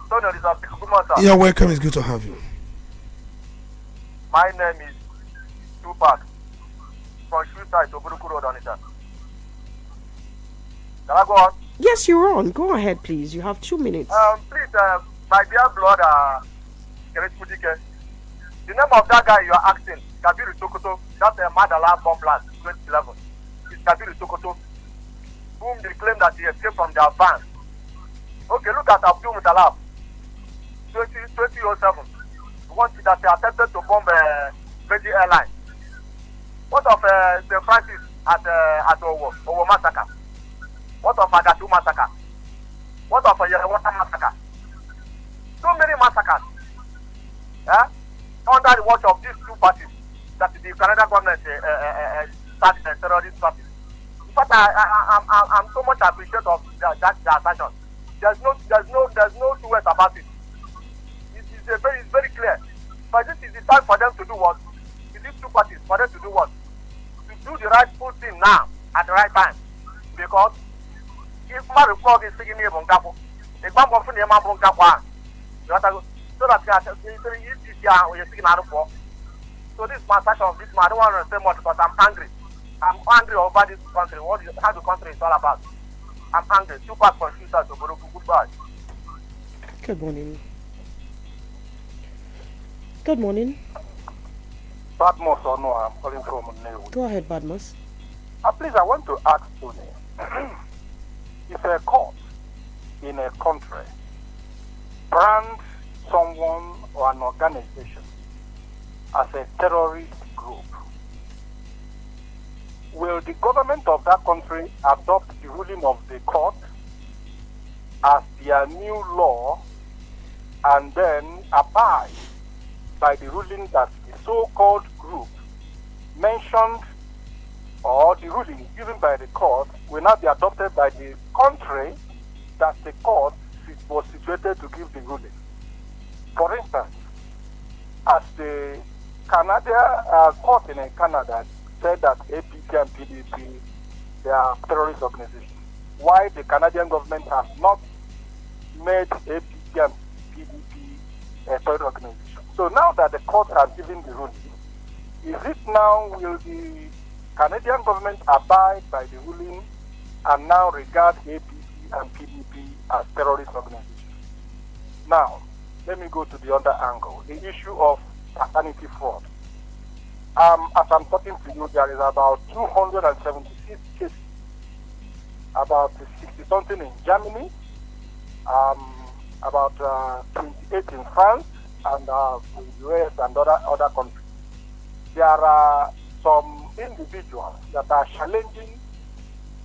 Tony, this is good morning, sir. Yeah, welcome. It's good to have you. My name is Tupac from Shuta to Buruku Road, Onitsha. Can I go on? Yes, you're on. Go ahead, please. You have 2 minutes. Please, my dear brother, the name of that guy you are asking, Kabiru Sokoto, that's a Madala bomb blast, 2011. It's Kabiru Sokoto, whom they claim that he escaped from their van. Okay, look at Abdul Mutalab, 2007. One that they attempted to bomb Veggie Airline. What of St. Francis at Owo massacre? What of Agatu massacre? What of Yerewata massacre? So many massacres. Under the watch of these two parties, that the Canadian government start a terrorist practice. In fact, I'm so much appreciative of that action. There's no two ways about it. It's very clear. But this is the time for them to do what? These two parties for them to do what? To do the rightful thing now at the right time. Because if Mario Frog is singing here on Gapo, the bomb of the Mambo Gapa, so that if you're singing out of war. So this transaction of this man, I don't want to say much because I'm angry. I'm angry over this country. How the country is all about. I'm angry. Two parts for shooters to go. Goodbye. Good morning. Good morning. Badmus or no, I'm calling from New. Go ahead, Badmus. Please, I want to ask Tony. If a court in a country brands someone or an organization as a terrorist group, will the government of that country adopt the ruling of the court as their new law and then abide by the ruling that the so-called group mentioned, or the ruling given by the court will not be adopted by the country that the court was situated to give the ruling? For instance, as the Canada court in Canada said that APC and PDP, they are terrorist organizations, why the Canadian government has not made APC and PDP a terrorist organization? So now that the court has given the ruling, is it now, will the Canadian government abide by the ruling and now regard APC and PDP as terrorist organizations? Now, let me go to the other angle, the issue of paternity fraud. As I'm talking to you, there is about 276 cases, about 60-something in Germany, about 28 in France, and in US and other countries. There are some individuals that are challenging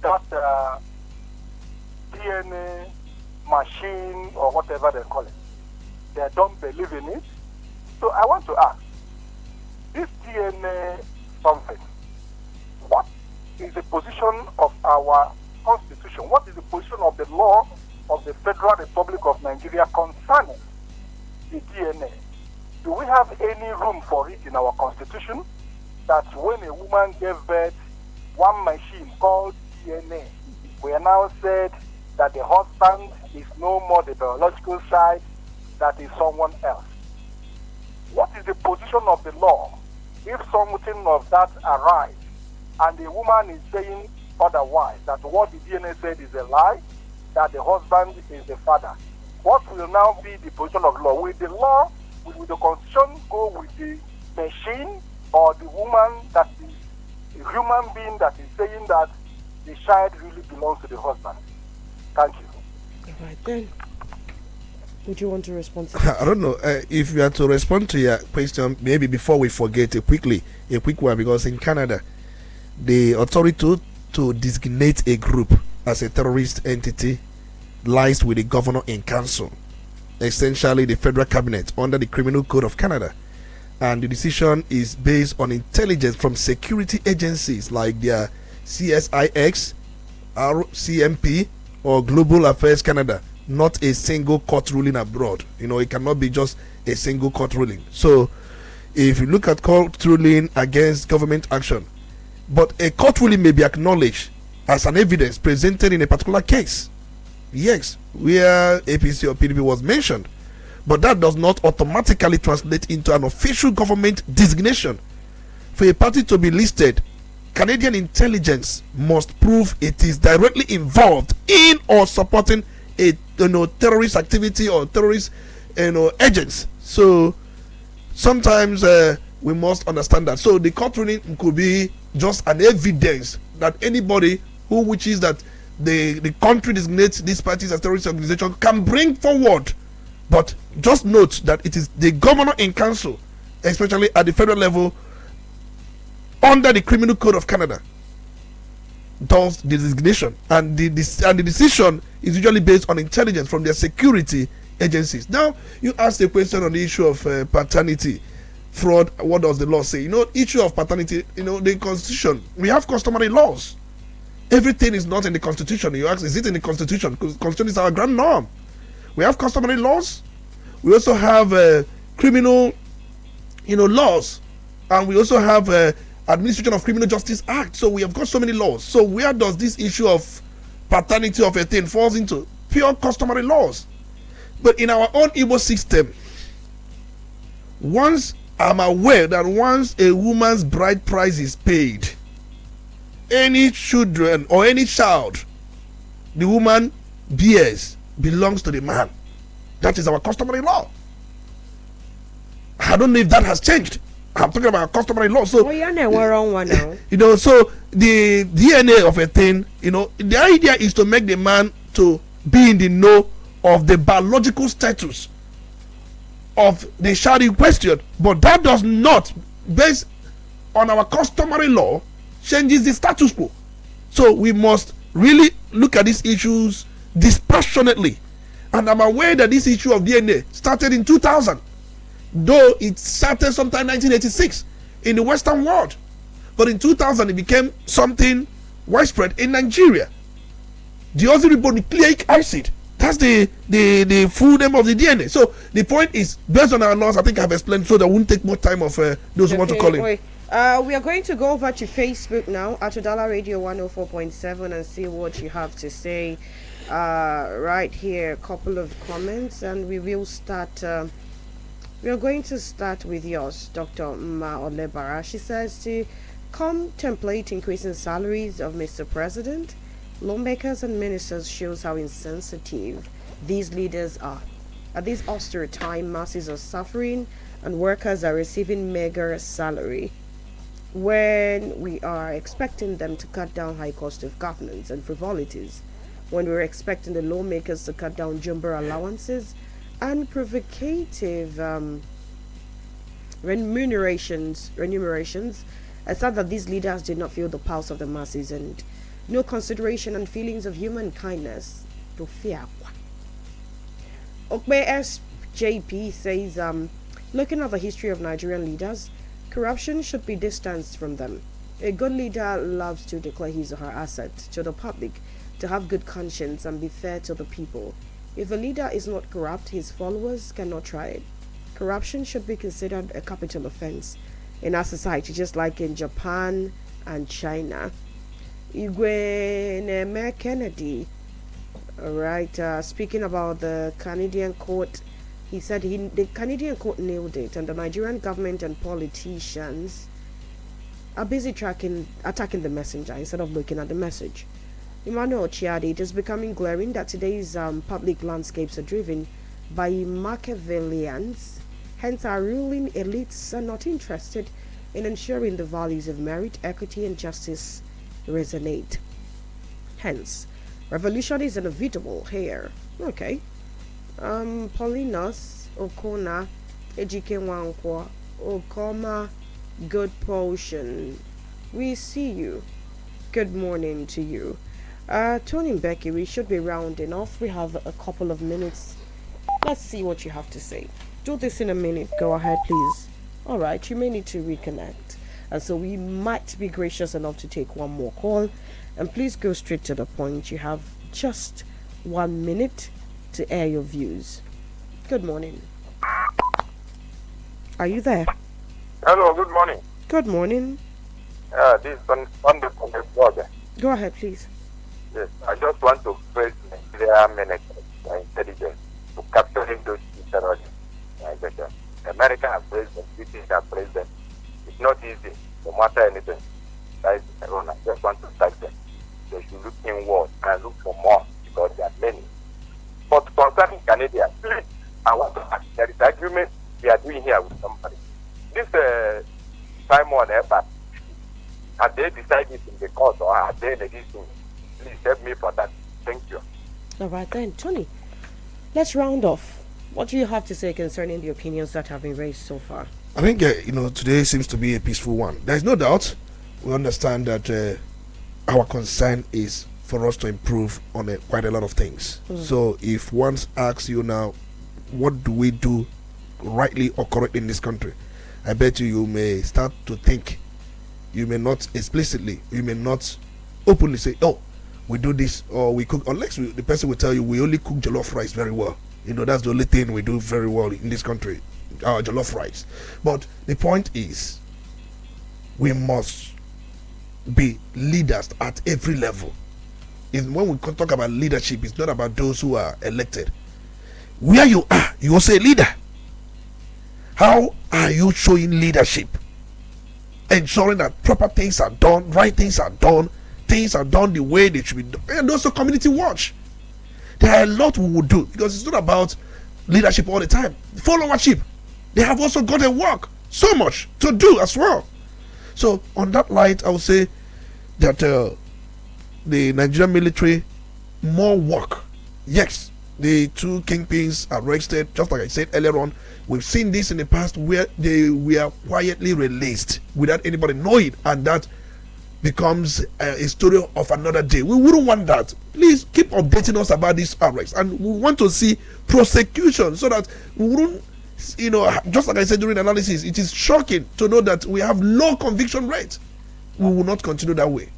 that DNA machine or whatever they call it. They don't believe in it. So I want to ask, this DNA something, what is the position of our constitution? What is the position of the law of the Federal Republic of Nigeria concerning the DNA? Do we have any room for it in our constitution that when a woman gave birth, one machine called DNA, we are now said that the husband is no more the biological side, that is someone else? What is the position of the law if something of that arises and the woman is saying otherwise, that what the DNA said is a lie, that the husband is the father? What will now be the position of law? Will the law, will the constitution go with the machine or the woman that is a human being that is saying that the child really belongs to the husband? Thank you. All right then. Would you want to respond to that? I don't know if you are to respond to your question. Maybe before we forget a quick one, because in Canada, the authority to designate a group as a terrorist entity lies with the governor in council, essentially the federal cabinet under the Criminal Code of Canada, and the decision is based on intelligence from security agencies like their CSIX, RCMP, or Global Affairs Canada. Not a single court ruling abroad. It cannot be just a single court ruling. So if you look at court ruling against government action, but a court ruling may be acknowledged as an evidence presented in a particular case, yes, where APC or PDP was mentioned, but that does not automatically translate into an official government designation. For a party to be listed, Canadian intelligence must prove it is directly involved in or supporting a terrorist activity or terrorist agents. So sometimes we must understand that. So the court ruling could be just an evidence that anybody who wishes that the country designates these parties as terrorist organization can bring forward. But just note that it is the governor in council, especially at the federal level, under the Criminal Code of Canada, does the designation, and the decision is usually based on intelligence from their security agencies. Now, you asked a question on the issue of paternity. fraud, what does the law say? Issue of paternity, the constitution, we have customary laws. Everything is not in the constitution. You ask, is it in the constitution? Because the constitution is our grand norm. We have customary laws. We also have criminal, laws, and we also have Administration of Criminal Justice Act. So we have got so many laws. So where does this issue of paternity of a thing falls into? Pure customary laws. But in our own Igbo system, once I'm aware that once a woman's bride price is paid, any children or any child the woman bears belongs to the man. That is our customary law. I don't know if that has changed. I'm talking about customary law. So, we're on one now. So the DNA of a thing, the idea is to make the man to be in the know of the biological status of the child in question. But that does not, based on our customary law, changes the status quo. So we must really look at these issues dispassionately. And I'm aware that this issue of DNA started in 2000, though it started sometime 1986 in the Western world. But in 2000 it became something widespread in Nigeria. Deoxyribonucleic acid, that's the full name of the DNA. So the point is, based on our laws, I think I've explained, so that won't take more time of those who want to call in. We are going to go over to Facebook now at Udala Radio 104.7 and see what you have to say. Right here, a couple of comments, and we will start. We are going to start with yours, Dr. Ma Olebara. She says to contemplate increasing salaries of Mr. President, lawmakers and ministers shows how insensitive these leaders are. At this austere time, masses are suffering and workers are receiving meager salary, when we are expecting them to cut down high cost of governance and frivolities, when we're expecting the lawmakers to cut down jumbo allowances and provocative remunerations, it's sad that these leaders did not feel the pulse of the masses and no consideration and feelings of human kindness to fear. Okbe SJP says, looking at the history of Nigerian leaders, corruption should be distanced from them. A good leader loves to declare his or her asset to the public, to have good conscience and be fair to the people. If a leader is not corrupt, his followers cannot try it. Corruption should be considered a capital offense in our society, just like in Japan and China. Igwe Neme Kennedy, alright, speaking about the Canadian court, he said the Canadian court nailed it, and the Nigerian government and politicians are busy attacking the messenger instead of looking at the message. Emmanuel Chiadi, it is becoming glaring that today's public landscapes are driven by Machiavellians, hence our ruling elites are not interested in ensuring the values of merit, equity and justice resonate. Hence, revolution is inevitable here. Okay. Paulinus Okona Ejike Wankwa Okoma, good potion. We see you. Good morning to you. Tony Mbeki, we should be rounding off. We have a couple of minutes. Let's see what you have to say. Do this in a minute. Go ahead, please. Alright, you may need to reconnect. And so we might be gracious enough to take one more call. And please go straight to the point. You have just 1 minute to air your views. Good morning. Are you there? Hello, good morning. Good morning. This is Sunday from the brother. Go ahead, please. Yes, I just want to praise Nigeria military for intelligence to capturing those terrorists. America has praised them, British have praised them. It's not easy, no matter anything. That is the I just want to thank them. They should look inward and look for more because there are many. But concerning Canada, please, I want to ask, there is agreement we are doing here with somebody. This Simon Ebert, have they decided in the court or are they legislating? Please help me for that. Thank you. All right then, Tony. Let's round off. What do you have to say concerning the opinions that have been raised so far? I think today seems to be a peaceful one. There is no doubt. We understand that our concern is for us to improve on quite a lot of things. So if one asks you now, what do we do rightly or correctly in this country? I bet you may start to think. You may not explicitly, you may not openly say, oh, we do this or we cook, unless the person will tell you we only cook jollof rice very well. That's the only thing we do very well in this country, jollof rice. But the point is, we must be leaders at every level. When we talk about leadership, it's not about those who are elected. Where you are, you also a leader. How are you showing leadership? Ensuring that proper things are done, right things are done the way they should be done. And also community watch. There are a lot we will do, because it's not about leadership all the time. Followership, they have also got a work, so much to do as well. So on that light, I would say that the Nigerian military, more work. Yes, the two kingpins are arrested, just like I said earlier on. We've seen this in the past where they were quietly released without anybody knowing, and that becomes a story of another day. We wouldn't want that. Please keep updating us about these arrests, and we want to see prosecution so that we wouldn't, just like I said during the analysis, it is shocking to know that we have low conviction rate. We will not continue that way.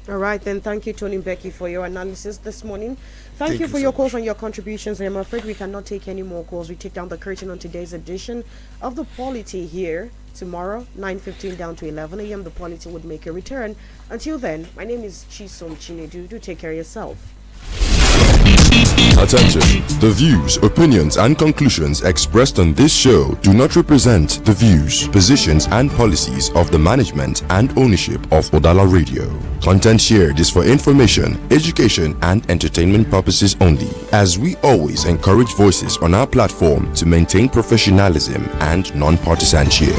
All right, then. Thank you, Tony Mbeki, for your analysis this morning. Thank you for your calls and your contributions. I'm afraid we cannot take any more calls. We take down the curtain on today's edition of the Polity here. Tomorrow, 9:15 down to 11 a.m., the Polity would make a return. Until then, my name is Chisom Chinedu. Do take care of yourself. Attention. The views, opinions, and conclusions expressed on this show do not represent the views, positions, and policies of the management and ownership of Udala Radio. Content shared is for information, education, and entertainment purposes only, as we always encourage voices on our platform to maintain professionalism and non-partisanship.